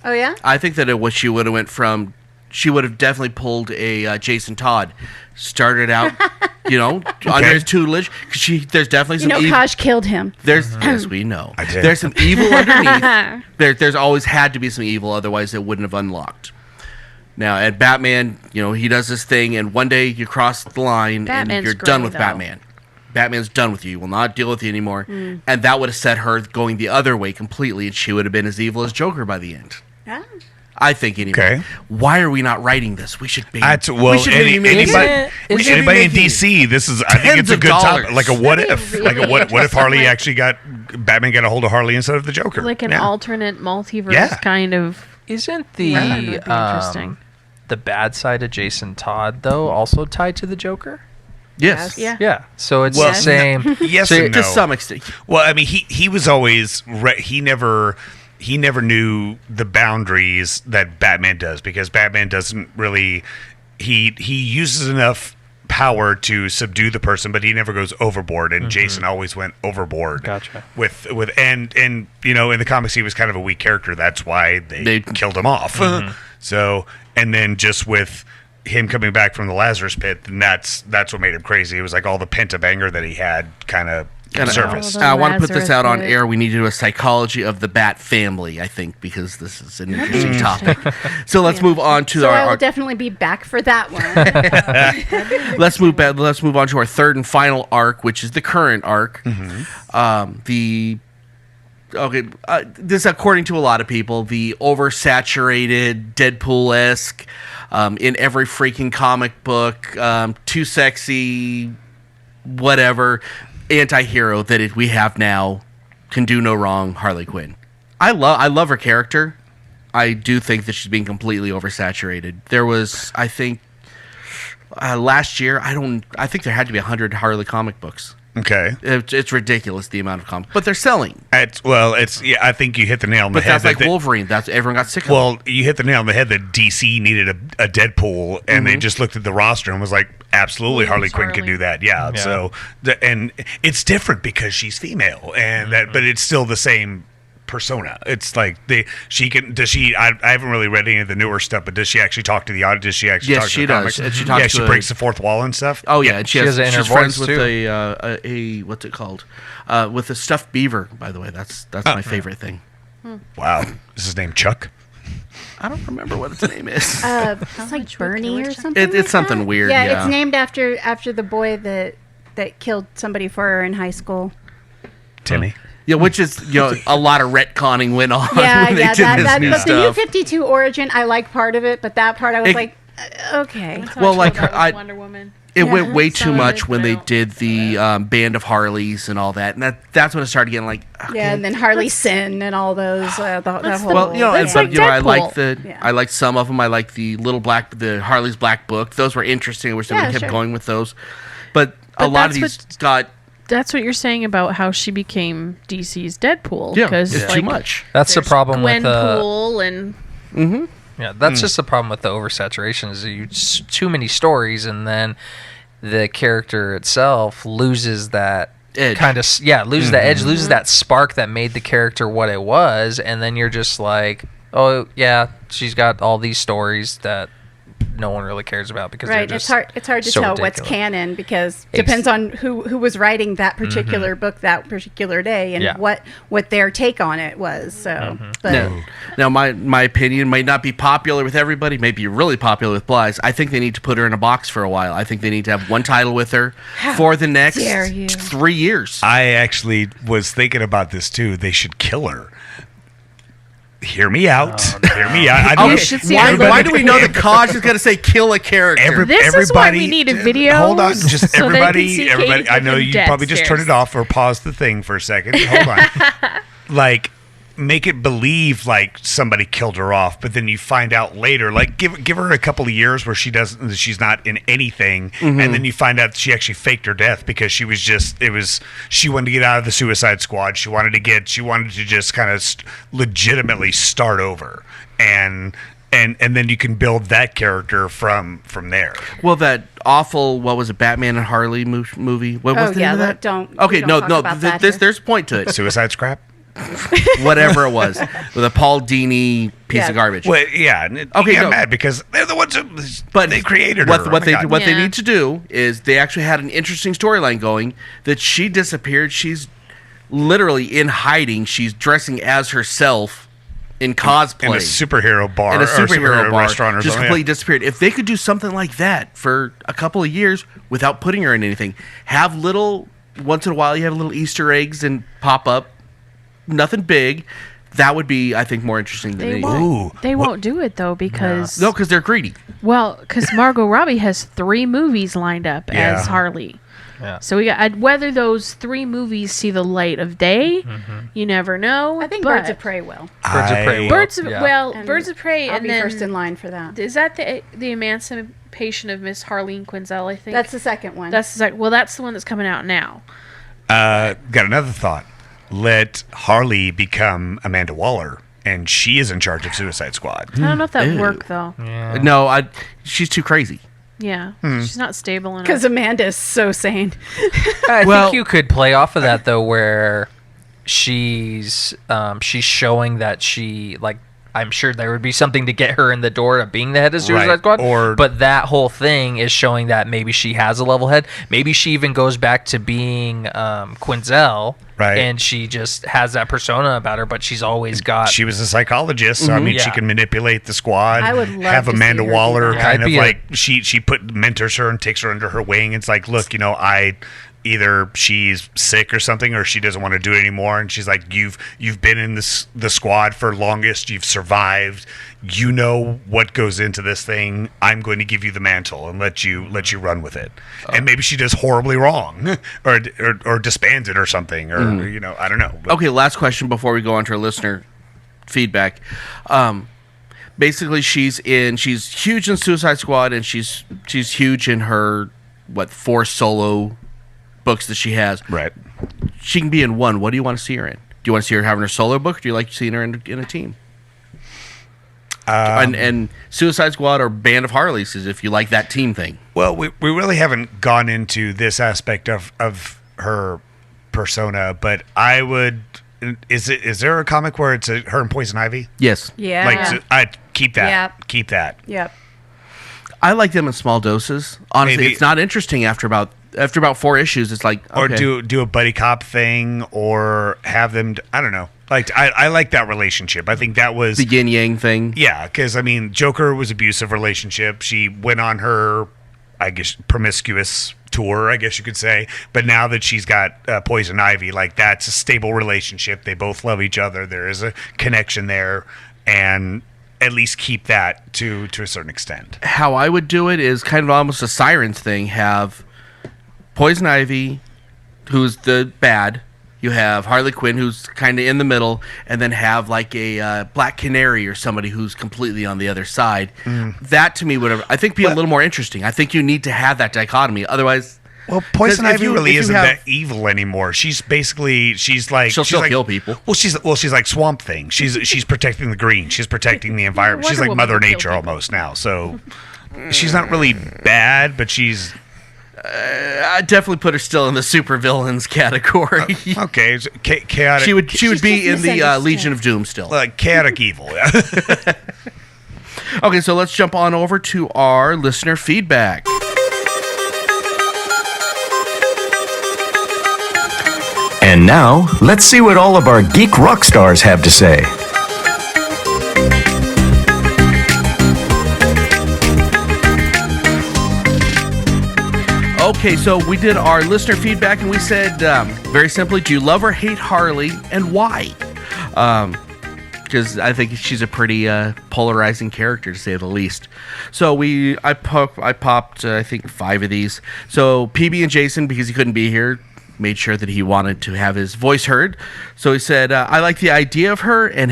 Oh, yeah? I think that she would have went from. She would have definitely pulled a Jason Todd. Started out, under his tutelage. There's definitely some evil. Kosh killed him. Yes, we know. I did. There's some evil underneath. There's always had to be some evil, otherwise it wouldn't have unlocked. Now, at Batman, he does this thing, and one day you cross the line Batman's and you're gray, done with though. Batman. Batman's done with you. He will not deal with you anymore. And that would have set her going the other way completely, and she would have been as evil as Joker by the end. Yeah. I think anyway. Okay. Why are we not writing this? We should be. Anybody in DC, this is. I think it's a good topic. Like a what if? Like a what if Harley actually Batman got a hold of Harley instead of the Joker? Like an alternate multiverse kind of. Isn't the interesting. The bad side of Jason Todd though also tied to the Joker? Yes. Yeah. So it's the same. Yes, so and no. To some extent. Well, I mean, he was always he never knew the boundaries that Batman does, because Batman doesn't really he uses enough power to subdue the person, but he never goes overboard, and Jason always went overboard. Gotcha. With and in the comics he was kind of a weak character. That's why they killed him off. So, and then just with him coming back from the Lazarus pit, then that's what made him crazy. It was like all the pent-up anger that he had kind of surfaced. I want to put this out on air. We need to do a psychology of the Bat family, I think, because this is an interesting topic. So let's move on to I will definitely be back for that one. Let's move on to our third and final arc, which is the current arc. This, according to a lot of people, the oversaturated, Deadpool-esque, in every freaking comic book, too sexy, whatever, anti-hero that we have now can do no wrong, Harley Quinn. I love her character. I do think that she's being completely oversaturated. There was, I think, last year, I think there had to be 100 Harley comic books. Okay. It's ridiculous, the amount of comics. But they're selling. I think you hit the nail on the head. But that's like Wolverine. That's everyone got sick of. Well, you hit the nail on the head that DC needed a Deadpool, and they just looked at the roster and was like, absolutely, Harley Quinn can do that. Yeah. So, and it's different because she's female, and but it's still the same persona. It's like I haven't really read any of the newer stuff, but does she actually talk to the audience? Does she actually talk to the comics? Yes, she does. She breaks the fourth wall and stuff. Oh yeah, and she's friends with too. a what's it called? With a stuffed beaver, by the way. That's my favorite thing. Wow. Is his name Chuck? I don't remember what its name is. It's like Bernie or something. It's something weird. Yeah, it's named after the boy that killed somebody for her in high school. Timmy. Yeah, which is a lot of retconning went on when they did this new but stuff. The New 52 origin, I like part of it, but that part I was like, okay. Well, like Wonder Woman. It went way too much when they did the Band of Harleys and all that, and that's when it started getting like and then Harley Sin and all those. That whole, well, I like some of them. I like the Harley's Black Book. Those were interesting. I wish they would have kept going with those, but a lot of these got. That's what you're saying about how she became DC's Deadpool. Yeah, it's too much. That's the problem with Gwenpool and. Yeah, that's just the problem with the oversaturation. Is too many stories, and then the character itself loses that edge. Loses that edge, loses that spark that made the character what it was, and then you're just like, oh yeah, she's got all these stories that no one really cares about because they're just it's hard to tell what's canon because it depends on who was writing that particular book that particular day and what their take on it was. So, but now my opinion might not be popular with everybody, may be really popular with Blythe. I think they need to put her in a box for a while. I think they need to have one title with her for the next 3 years. I actually was thinking about this too. They should kill her. Hear me out. Hear me out. Why do we know that Kaj is going to say kill a character? This is why we need a video. Hold on. Just so everybody. I know you probably just turned it off or paused the thing for a second. Hold on. Like, make it believe like somebody killed her off, but then you find out later, like give her a couple of years where she's not in anything, and then you find out she actually faked her death because she wanted to get out of the Suicide Squad. She wanted to just kind of legitimately start over, and then you can build that character from there. Well, that awful, what was it, Batman and Harley movie? What was the name of that? There's a point to it. Suicide Scrap. Whatever it was, with a Paul Dini piece of garbage. Well, yeah. I'm mad because they're the ones they created her. What they need to do is they actually had an interesting storyline going that she disappeared. She's literally in hiding. She's dressing as herself in cosplay in a superhero bar, in a superhero bar, restaurant, or just something. completely disappeared. If they could do something like that for a couple of years without putting her in anything, have little once in a while you have little Easter eggs and pop up. Nothing big. That would be, I think, more interesting than anything. They won't do it though because No, because they're greedy. Well, because Margot Robbie has 3 movies lined up as Harley. Yeah. So we got whether those 3 movies see the light of day, you never know. I think but Birds of Prey will. Birds of Prey. Birds of And Birds of Prey, I'll and be then first in line for that. is that the Emancipation of Miss Harleen Quinzel? I think That's the second one. That's the second. Well, that's the one that's coming out now. Got another thought. Let Harley become Amanda Waller, and she is in charge of Suicide Squad. I don't know if that would work though. Yeah. No, she's too crazy. Yeah, she's not stable enough. Because Amanda's so sane. I Well- think you could play off of that though, where she's showing that she like. I'm sure there would be something to get her in the door of being the head of Suicide Right. Squad. But that whole thing is showing that maybe she has a level head. Maybe she even goes back to being Quinzel. Right. And she just has that persona about her, but she's always got. She was a psychologist, so I mean, she Yeah. can manipulate the squad. I would love have to Amanda see her do Waller that. kind I'd of be like she mentors her and takes her under her wing. It's like, look, I either she's sick or something, or she doesn't want to do it anymore, and she's like, you've been in the squad for longest, you've survived, you know what goes into this thing. I'm going to give you the mantle and let you run with it. And maybe she does horribly wrong, or disbands it or something, or I don't know. But Okay, last question before we go on to our listener feedback. Basically, she's huge in Suicide Squad, and she's huge in her 4 solo books that she has. Right. She can be in one. What do you want to see her in? Do you want to see her having her solo book, or do you like seeing her in a team? And Suicide Squad or Band of Harleys is if you like that team thing. Well, we really haven't gone into this aspect of her persona, but I would. Is there a comic where it's her and Poison Ivy? Yes. Yeah. Like, so I'd keep that. Yep. Keep that. Yep. I like them in small doses. Honestly, Maybe- it's not interesting after about 4 issues. It's like, Or okay. do a buddy cop thing, or have them. I don't know. Like I like that relationship. I think that was the yin yang thing. Yeah, because I mean, Joker was abusive relationship. She went on her, I guess, promiscuous tour, I guess you could say. But now that she's got Poison Ivy, like that's a stable relationship. They both love each other. There is a connection there, and at least keep that to a certain extent. How I would do it is kind of almost a Sirens thing. Have Poison Ivy, who's the bad. You have Harley Quinn, who's kind of in the middle, and then have like a Black Canary or somebody who's completely on the other side. That to me would, I think, be a little more interesting. I think you need to have that dichotomy. Otherwise, Well, Poison 'cause if Ivy you- really if you isn't have- that evil anymore. She's basically like She'll she's still like, kill people. Well, she's like Swamp Thing. She's protecting the green. She's protecting the environment. She's Wonder like Woman Mother will kill Nature people. almost now. So she's not really bad, but she's I definitely put her still in the supervillains category. okay. Chaotic. she would be She's just in the misunderstood. Legion of Doom still. like chaotic evil. Yeah. Okay, so let's jump on over to our listener feedback. And now, let's see what all of our geek rock stars have to say. Okay, so we did our listener feedback, and we said, very simply, do you love or hate Harley, and why? Because I think she's a pretty polarizing character, to say the least. So I popped, I think, 5 of these. So PB&Jason, because he couldn't be here, made sure that he wanted to have his voice heard. So he said, I like the idea of her and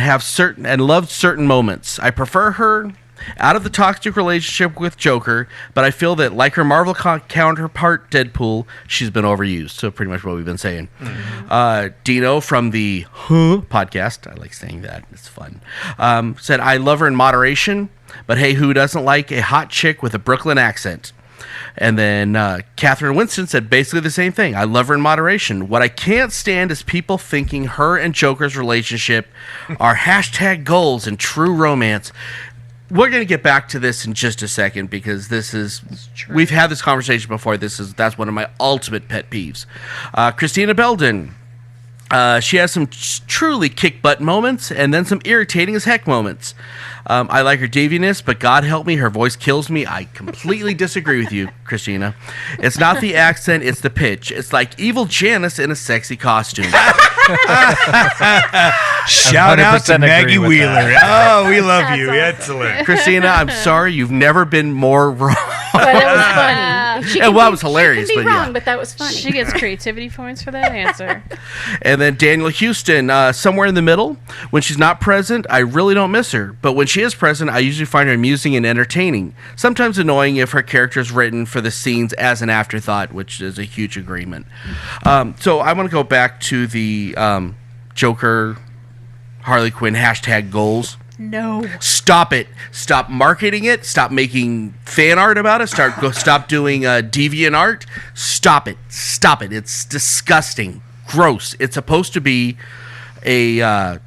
loved certain moments. I prefer her out of the toxic relationship with Joker, but I feel that, like her Marvel counterpart Deadpool, she's been overused. So pretty much what we've been saying. Dino from the podcast, I like saying that, it's fun, said, I love her in moderation, but hey, who doesn't like a hot chick with a Brooklyn accent? And then Catherine Winston said basically the same thing. I love her in moderation. What I can't stand is people thinking her and Joker's relationship are hashtag goals and true romance. We're going to get back to this in just a second, because we've had this conversation before. That's one of my ultimate pet peeves. Christina Belden She has some truly kick-butt moments and then some irritating as heck moments. I like her deviantness, but God help me, her voice kills me. I completely disagree with you, Christina. It's not the accent, it's the pitch. It's like evil Janice in a sexy costume. Shout out to Maggie Wheeler. that. Oh, we love That's you. awesome. Excellent. Christina, I'm sorry, you've never been more wrong. But it was funny. She Yeah, can well, be- it was hilarious, She can but be yeah. wrong, but that was funny. She gets creativity points for that answer. And then Daniel Houston, somewhere in the middle. When she's not present, I really don't miss her. But when she is present, I usually find her amusing and entertaining. Sometimes annoying if her character is written for the scenes as an afterthought, which is a huge agreement. So I want to go back to the Joker, Harley Quinn # goals. No. Stop it. Stop marketing it. Stop making fan art about it. Stop doing deviant art. Stop it. Stop it. It's disgusting. Gross. It's supposed to be a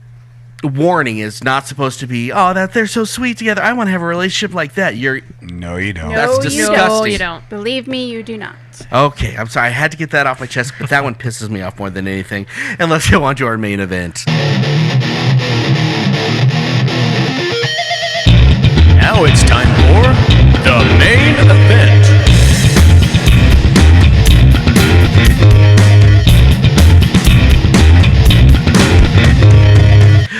warning. It's not supposed to be, oh, that they're so sweet together. I want to have a relationship like that. No, you don't. That's No, you disgusting. No, you don't. Believe me, you do not. Okay, I'm sorry. I had to get that off my chest, but that one pisses me off more than anything. And let's go on to our main event. Now it's time for the main event.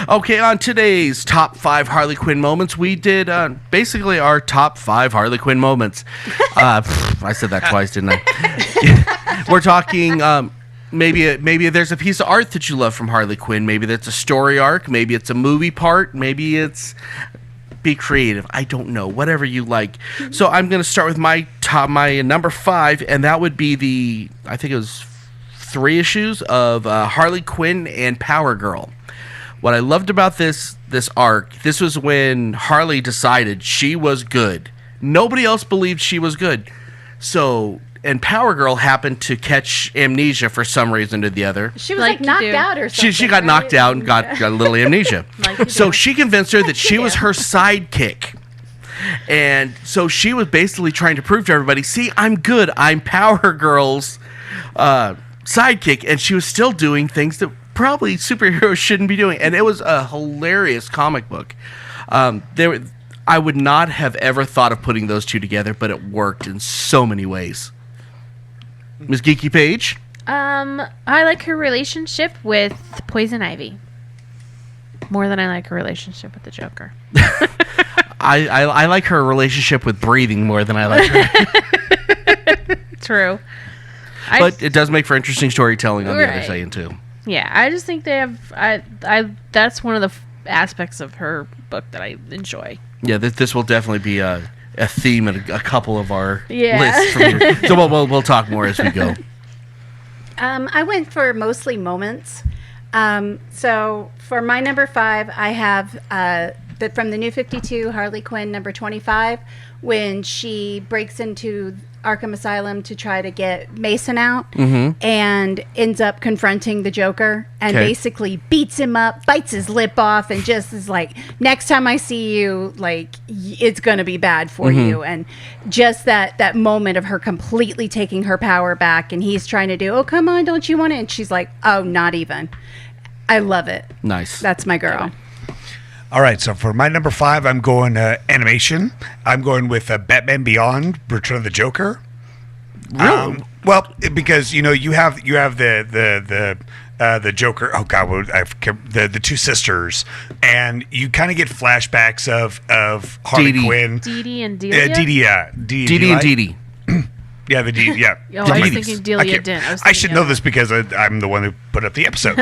Okay, on today's top 5 Harley Quinn moments, we did basically our top 5 Harley Quinn moments. I said that twice, didn't I? We're talking maybe there's a piece of art that you love from Harley Quinn. Maybe that's a story arc. Maybe it's a movie part. Maybe it's be creative. I don't know. Whatever you like. So I'm going to start with my number 5, and that would be I think it was 3 issues of Harley Quinn and Power Girl. What I loved about this arc, this was when Harley decided she was good. Nobody else believed she was good. So, and Power Girl happened to catch amnesia for some reason or the other. She was Like like you knocked do. out or something. She got right? knocked out and got a little amnesia. Like you So do. she convinced her that she was do. her sidekick. And so she was basically trying to prove to everybody, see, I'm good. I'm Power Girl's sidekick. And she was still doing things that probably superheroes shouldn't be doing. And it was a hilarious comic book. I would not have ever thought of putting those two together, but it worked in so many ways. Ms. Geeky Page? I like her relationship with Poison Ivy more than I like her relationship with the Joker. I like her relationship with breathing more than I like her. True. But it does make for interesting storytelling on the other Right. side, too. Yeah, I just think they have. I that's one of the aspects of her book that I enjoy. Yeah, this will definitely be a theme in a couple of our Yeah. lists. From here. So we'll talk more as we go. I went for mostly moments. So for my number 5, I have from the New 52 Harley Quinn number 25, when she breaks into Arkham Asylum to try to get Mason out and ends up confronting the Joker and Okay. basically beats him up, bites his lip off, and just is like, next time I see you, like, it's going to be bad for you. And just that moment of her completely taking her power back, and he's trying to do, oh, come on, don't you want it? And she's like, oh, not even. I love it. Nice. That's my girl. All right, so for my number 5, I'm going animation. I'm going with Batman Beyond: Return of the Joker. Really? Well, because you have the Joker. Oh God, the two sisters, and you kind of get flashbacks of Harley Dee Dee. Quinn, Dee Dee and Delia. Dee Dee, yeah, Dee Dee Dee and Dee Dee. Yeah, the D. Yeah. Oh, I was Like- thinking Delia can't- Dent. I should know this because I'm the one who put up the episode.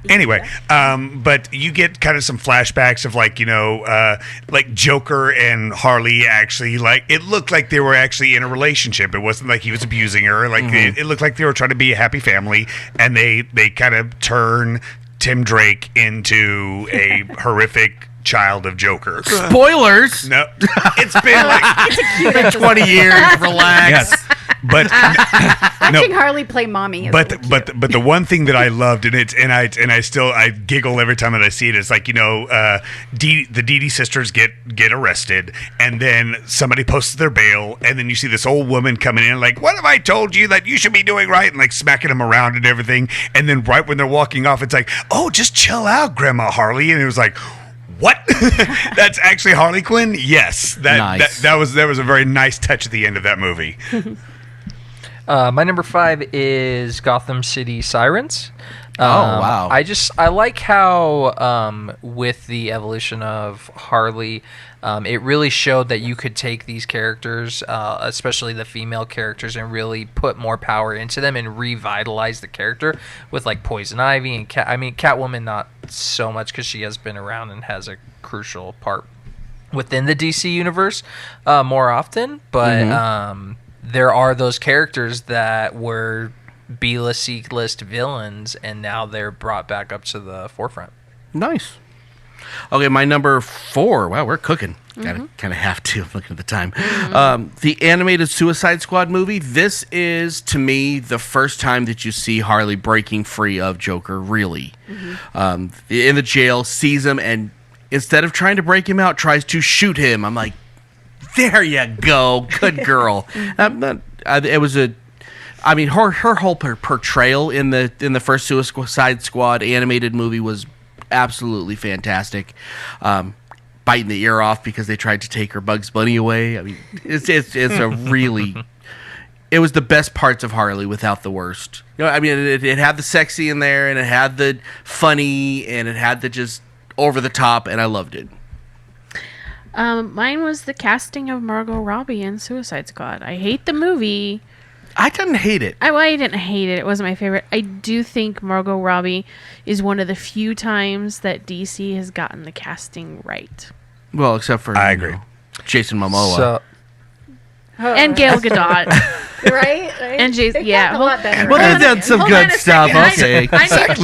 Anyway, but you get kind of some flashbacks of like Joker and Harley actually, like, it looked like they were actually in a relationship. It wasn't like he was abusing her. Like it looked like they were trying to be a happy family, and they kind of turn Tim Drake into a horrific child of Joker. Spoilers! No, it's been like 20 years, relax. yes. But Watching Harley play mommy is but a little cute. but the one thing that I loved, and I giggle every time that I see it, is like, the Dee Dee sisters get arrested, and then somebody posts their bail, and then you see this old woman coming in like, what have I told you that you should be doing right, and like smacking them around and everything, and then right when they're walking off, it's like, oh, just chill out, Grandma Harley, and it was like, what? That's actually Harley Quinn? Yes. Nice. That was a very nice touch at the end of that movie. My number 5 is Gotham City Sirens. Wow. I like how with the evolution of Harley, it really showed that you could take these characters, especially the female characters, and really put more power into them and revitalize the character with like Poison Ivy and Catwoman not so much because she has been around and has a crucial part within the DC universe more often, but there are those characters that were B-list, C-list villains, and now they're brought back up to the forefront. Nice. Okay, my number 4. Wow, we're cooking. Gotta kind of have to. I'm looking at the time. The animated Suicide Squad movie. This is, to me, the first time that you see Harley breaking free of Joker, really. In the jail, sees him, and instead of trying to break him out, tries to shoot him. I'm like, there you go. Good girl. It was a... I mean, her whole portrayal in the first Suicide Squad animated movie was absolutely fantastic. Biting the ear off because they tried to take her Bugs Bunny away. I mean, it's a really... It was the best parts of Harley without the worst. I mean, it had the sexy in there, and it had the funny, and it had the just over the top, and I loved it. Mine was the casting of Margot Robbie in Suicide Squad. I hate the movie. I didn't hate it. I didn't hate it. It wasn't my favorite. I do think Margot Robbie is one of the few times that DC has gotten the casting right. Well, except for I agree. Jason Momoa. And Gal Gadot. right? And Jason, They've gotten a lot better. Well, they've done some Hold good on a stuff. second. I'll say. Zach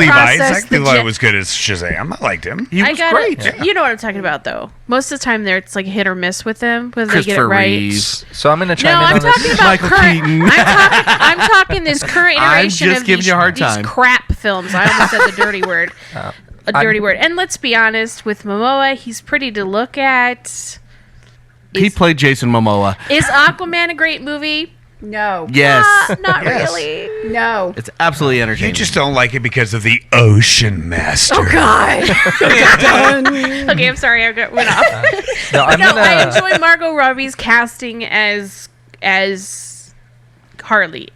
Levi was good as Shazam. I liked him. He was great. You know what I'm talking about, though. Most of the time, it's like hit or miss with them, whether they get it Christopher right. Reeves. So I'm going to chime No, in I'm on talking this. about Michael current. Keaton. I'm talking this current I'm iteration just of giving you a hard these time. crap films. I almost said the dirty word. Dirty word. And let's be honest, with Momoa, he's pretty to look at. He played Jason Momoa. Is Aquaman a great movie? No. Yes. Not Yes. really. No. It's absolutely You entertaining. just don't like it because of the Ocean Master. Oh, God. Okay, I'm sorry. Went off. No, I enjoy Margot Robbie's casting as Harley.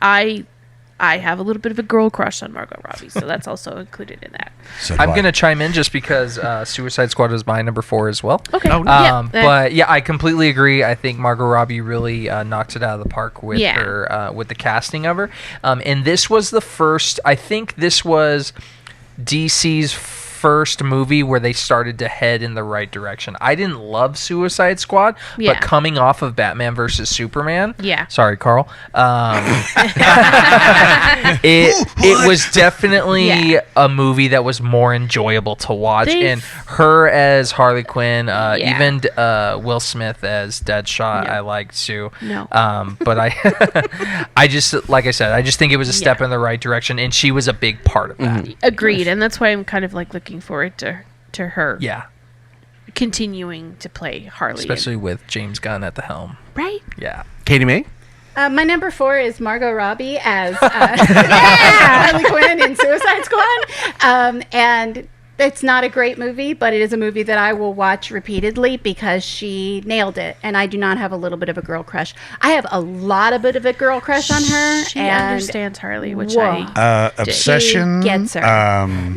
I have a little bit of a girl crush on Margot Robbie, so that's also included in that. So do I'm I. going to chime in just because Suicide Squad is my number 4 as well. Okay. But yeah, I completely agree. I think Margot Robbie really knocked it out of the park with her with the casting of her. And this was the first. I think this was DC's first movie where they started to head in the right direction. I didn't love Suicide Squad, but coming off of Batman versus Superman, sorry, Carl, it was definitely a movie that was more enjoyable to watch. And her as Harley Quinn, even Will Smith as Deadshot, I liked too. But I just, like I said, I just think it was a step in the right direction, and she was a big part of that. Agreed, and that's why I'm kind of like looking forward to her. Yeah. Continuing to play Harley. Especially with James Gunn at the helm. Right? Yeah. Katie May? My number 4 is Margot Robbie as Harley Quinn in Suicide Squad. And it's not a great movie, but it is a movie that I will watch repeatedly because she nailed it. And I do not have a little bit of a girl crush. I have a lot of bit of a girl crush on her. She and understands Harley, which I Obsession. She gets her.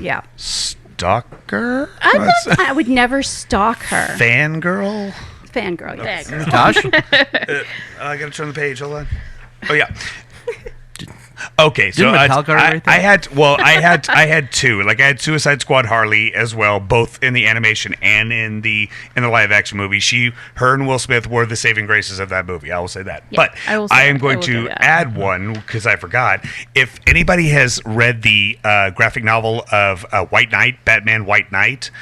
Yeah. Stalker. I would never stalk her. Fangirl. Fangirl, yes. Josh? I gotta turn the page. Hold on. Oh yeah. Okay, so Didn't Metallica write that? I had two. Like I had Suicide Squad Harley as well, both in the animation and in the live action movie. Her and Will Smith were the saving graces of that movie. I will say that. Yeah, but I will say I am that. going I will to give that. add one because I forgot. If anybody has read the graphic novel of White Knight, Batman White Knight,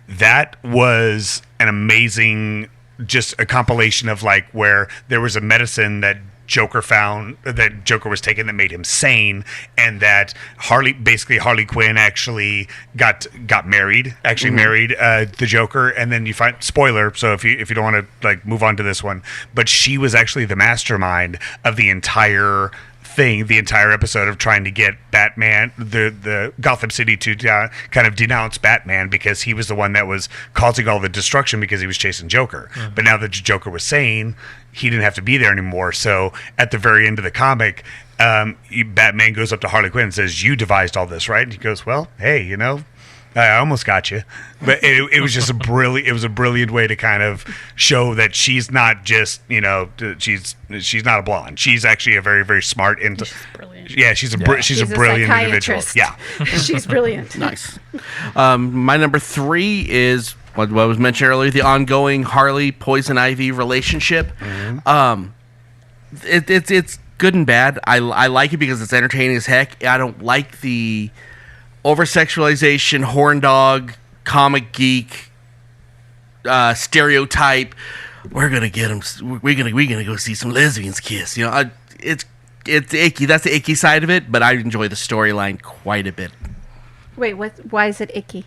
that was an amazing, just a compilation of like where there was a medicine that Joker found that Joker was taken that made him sane, and that Harley Quinn actually got married, married the Joker, and then you find, spoiler, so if you don't want to like move on to this one, but she was actually the mastermind of the entire episode of trying to get Batman, the Gotham City, to kind of denounce Batman because he was the one that was causing all the destruction because he was chasing Joker. But now that Joker was sane, he didn't have to be there anymore. So at the very end of the comic, Batman goes up to Harley Quinn and says, "You devised all this, right?" And he goes, "Well, hey, I almost got you." But it was just a brilliant way to kind of show that she's not just, she's not a blonde. She's actually a very, very smart and brilliant. Yeah, she's a brilliant individual. Yeah. She's brilliant. Nice. My number 3 is what was mentioned earlier, the ongoing Harley Poison Ivy relationship. It's good and bad. I like it because it's entertaining as heck. I don't like the over-sexualization, horn dog, comic geek stereotype. We're gonna get them. We're gonna go see some lesbians kiss. It's icky. That's the icky side of it. But I enjoy the storyline quite a bit. Wait, why is it icky?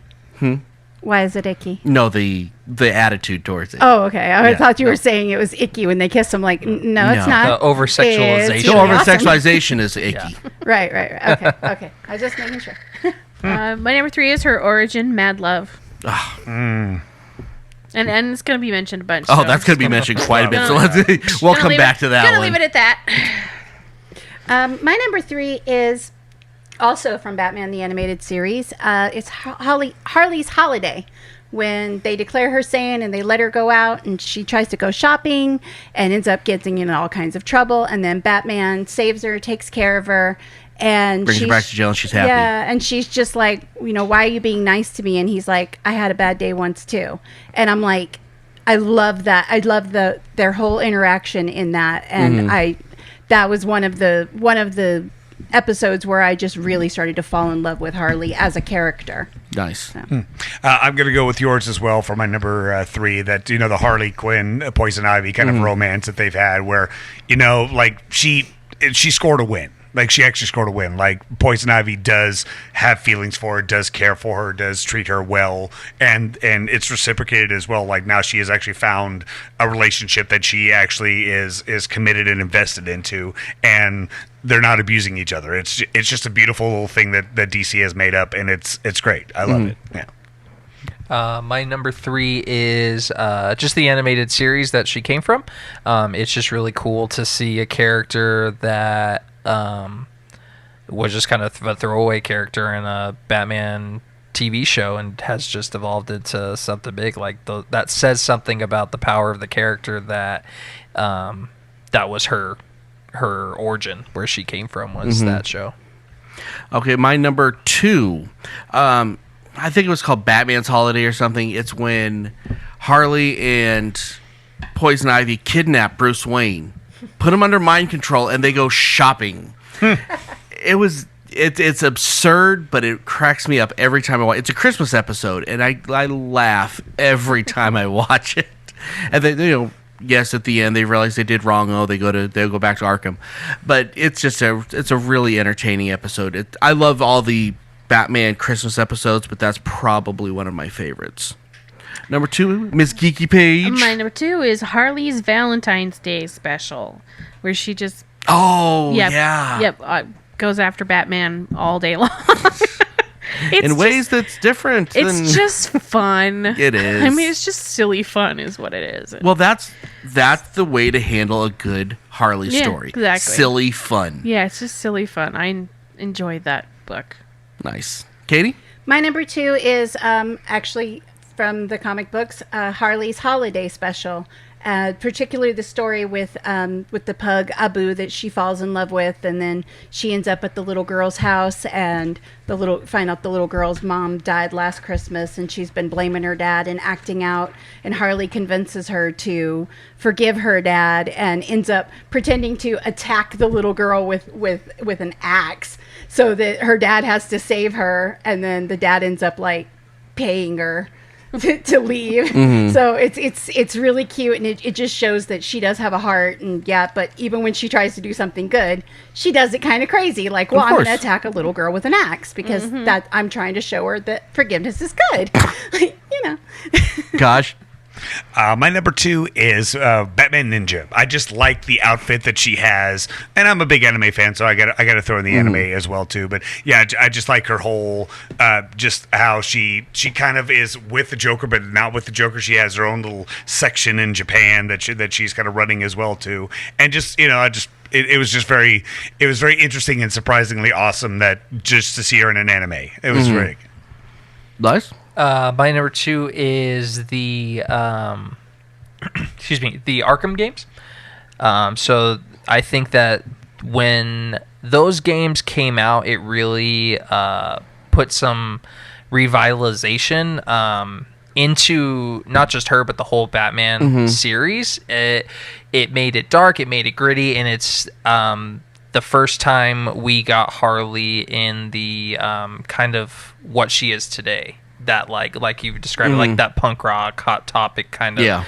Why is it icky? No, the attitude towards it. Oh, okay. I thought you were saying it was icky when they kissed him. Like, no, it's not. The over-sexualization. The over-sexualization is icky. Yeah. Right. Okay. I was just making sure. My number 3 is her origin, Mad Love. And it's going to be mentioned a bunch. Oh, that's going to be mentioned quite a bit. So we'll come back to that one. Gonna leave it at that. My number 3 is also from Batman the Animated Series. It's Harley's holiday, when they declare her sane and they let her go out, and she tries to go shopping and ends up getting in all kinds of trouble, and then Batman saves her, takes care of her, and brings her back to jail, and she's happy. Yeah, and she's just like, why are you being nice to me? And he's like, I had a bad day once too. And I'm like, I love that. I love their whole interaction in that, and that was one of the episodes where I just really started to fall in love with Harley as a character. Nice. So. I'm going to go with yours as well for my number 3, that, the Harley Quinn, Poison Ivy kind of romance that they've had where, like she scored a win. Like, she actually scored a win. Like, Poison Ivy does have feelings for her, does care for her, does treat her well, and it's reciprocated as well. Like, now she has actually found a relationship that she actually is committed and invested into, and they're not abusing each other. It's just a beautiful little thing that DC has made up, and it's great. I love it. Yeah. My number 3 is just the animated series that she came from. It's just really cool to see a character that was just kind of a throwaway character in a Batman TV show and has just evolved into something big. Like that says something about the power of the character, that that was her origin, where she came from was that show. Okay, my number 2, I think it was called Batman's Holiday or something. It's when Harley and Poison Ivy kidnap Bruce Wayne, put him under mind control, and they go shopping. It's absurd, but it cracks me up every time I watch it. It's a Christmas episode, and I laugh every time I watch it. And then, yes, at the end they realize they did wrong. Oh, they'll go back to Arkham. But it's a really entertaining episode. I love all the Batman Christmas episodes, but that's probably one of my favorites. Number 2, Miss Geeky Page. My number 2 is Harley's Valentine's Day special, where she just goes after Batman all day long. In ways that's different. It's just fun. It is. I mean, it's just silly fun is what it is. Well, that's the way to handle a good Harley story. Exactly. Silly fun. Yeah, it's just silly fun. I enjoyed that book. Nice. Katie? My number 2 is actually from the comic books, Harley's Holiday Special. Particularly the story with the pug Abu that she falls in love with, and then she ends up at the little girl's house, and find out the little girl's mom died last Christmas, and she's been blaming her dad and acting out, and Harley convinces her to forgive her dad, and ends up pretending to attack the little girl with an axe, so that her dad has to save her, and then the dad ends up like paying her to leave. So it's really cute, and it just shows that she does have a heart. And but even when she tries to do something good, she does it kind of crazy. Like, well, I'm going to attack a little girl with an axe because that I'm trying to show her that forgiveness is good. Gosh. My number 2 is Batman Ninja. I just like the outfit that she has, and I'm a big anime fan, so I got to throw in the anime as well too. But yeah, I just like her whole, just how she kind of is with the Joker, but not with the Joker. She has her own little section in Japan that she's kind of running as well too, and just it was just very interesting and surprisingly awesome that just to see her in an anime. It was very Nice. My number 2 is the the Arkham games. So I think that when those games came out, it really put some revitalization into not just her but the whole Batman series. It made it dark, it made it gritty, and it's the first time we got Harley in the kind of what she is today. That like you described, like that punk rock, Hot Topic kind of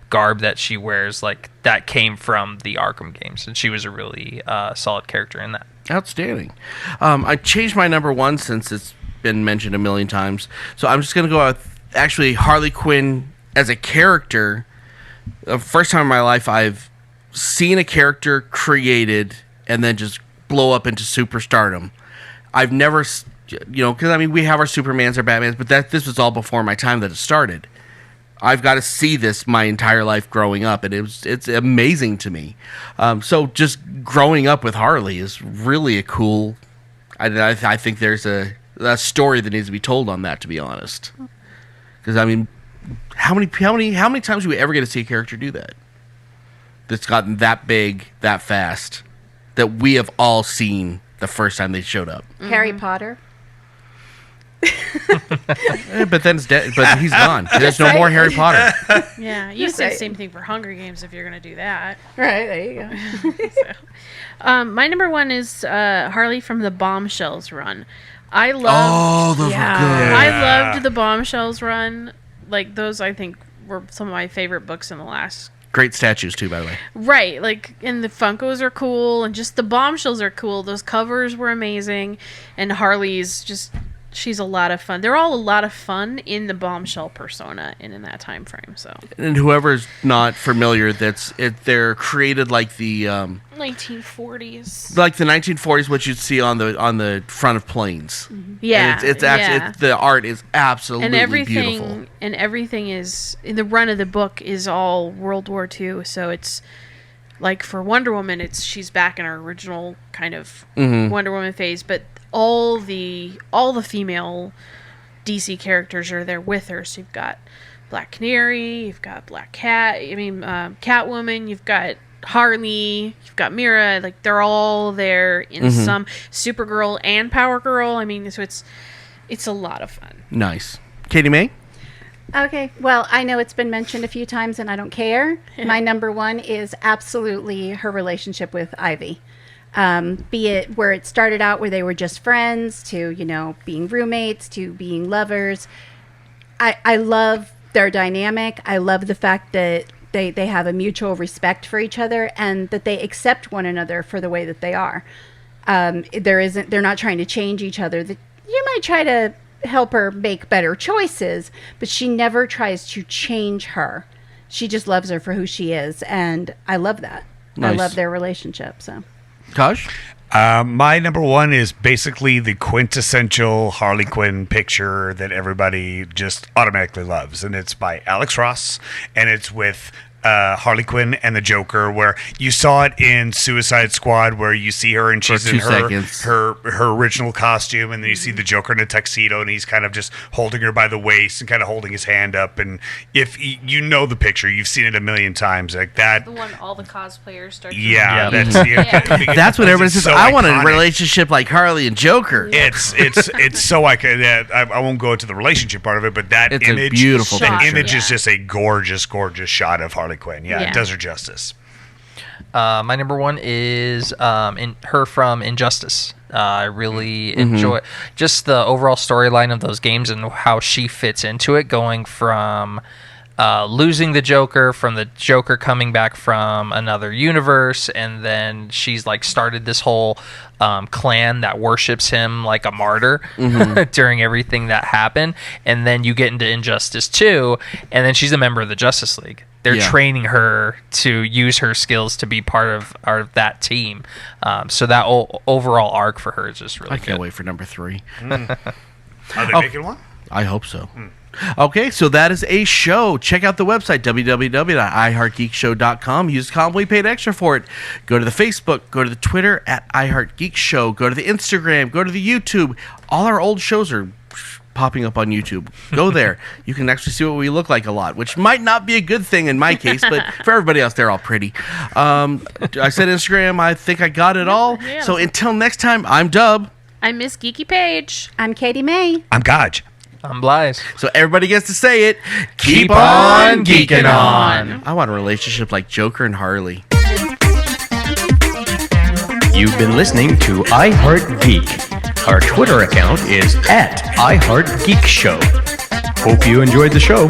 garb that she wears, like that came from the Arkham games, and she was a really solid character in that. Outstanding. I changed my number 1 since it's been mentioned a million times, so I'm just going to go with actually Harley Quinn as a character. The first time in my life I've seen a character created and then just blow up into superstardom. I've never... because I mean, we have our Supermans, our Batmans, but this was all before my time that it started. I've got to see this my entire life growing up, and it's amazing to me. So just growing up with Harley is really a cool. I think there's a story that needs to be told on that, to be honest. Because I mean, how many times do we ever get to see a character do that? That's gotten that big, that fast, that we have all seen the first time they showed up. Harry Potter. But then it's dead. But he's gone. There's no more Harry Potter. Yeah, you say the same thing for Hunger Games if you're going to do that. Right, there you go. My number 1 is Harley from the Bombshells run. I loved. Those were good. I loved the Bombshells run. Like those, I think were some of my favorite books in the last. Great statues too, by the way. Right, like, and the Funkos are cool, and just the Bombshells are cool. Those covers were amazing, and Harley's just. She's a lot of fun. They're all a lot of fun in the Bombshell persona and in that time frame. So, and whoever's not familiar, they're created like the 1940s, like the 1940s, what you'd see on the front of planes. Yeah, and it's actually the art is absolutely and everything, beautiful. And everything is in the run of the book is all World War II. So it's like for Wonder Woman, she's back in her original kind of Wonder Woman phase, but all the female DC characters are there with her. So you've got Black Canary, you've got Black Cat, Catwoman, you've got Harley, you've got Mira. Like they're all there in some Supergirl and Power Girl. I mean, so it's a lot of fun. Nice. Katie May? Okay, well, I know it's been mentioned a few times and I don't care. My number 1 is absolutely her relationship with Ivy. Be it where it started out where they were just friends to, being roommates to being lovers. I love their dynamic. I love the fact that they have a mutual respect for each other and that they accept one another for the way that they are. They're not trying to change each other. You might try to help her make better choices, but she never tries to change her. She just loves her for who she is, and I love that. Nice. I love their relationship. So, Tosh? My number 1 is basically the quintessential Harley Quinn picture that everybody just automatically loves, and it's by Alex Ross, and it's with Harley Quinn and the Joker, where you saw it in Suicide Squad, where you see her and she's in her original costume, and then you see the Joker in a tuxedo, and he's kind of just holding her by the waist and kind of holding his hand up. And if you know the picture, you've seen it a million times, like that. The one all the cosplayers start. That's what everyone says. So I want a relationship like Harley and Joker. It's so iconic. I won't go into the relationship part of it, but that it's image, a beautiful that image is just a gorgeous shot of Harley Quinn. It does her justice. My number 1 is her from Injustice. I really enjoy just the overall storyline of those games and how she fits into it, going from losing the Joker, from the Joker coming back from another universe, and then she's like started this whole clan that worships him like a martyr during everything that happened. And then you get into Injustice 2, and then she's a member of the Justice League. They're training her to use her skills to be part of that team. So that overall arc for her is just really good. I can't wait for number 3. Are they making one? I hope so. Okay, so that is a show. Check out the website, www.iheartgeekshow.com. Use the column we paid extra for it. Go to the Facebook, go to the Twitter at iHeartGeekShow, go to the Instagram, go to the YouTube. All our old shows are popping up on YouTube. Go there. You can actually see what we look like a lot, which might not be a good thing in my case, but for everybody else, they're all pretty. I said Instagram. I think I got it all. Yeah. So until next time, I'm Dub. I'm Miss Geeky Paige. I'm Katie May. I'm Gaj. I'm Blythe. So everybody gets to say it. Keep on geeking on. I want a relationship like Joker and Harley. You've been listening to iHeartGeek. Our Twitter account is @iHeartGeekShow. Hope you enjoyed the show.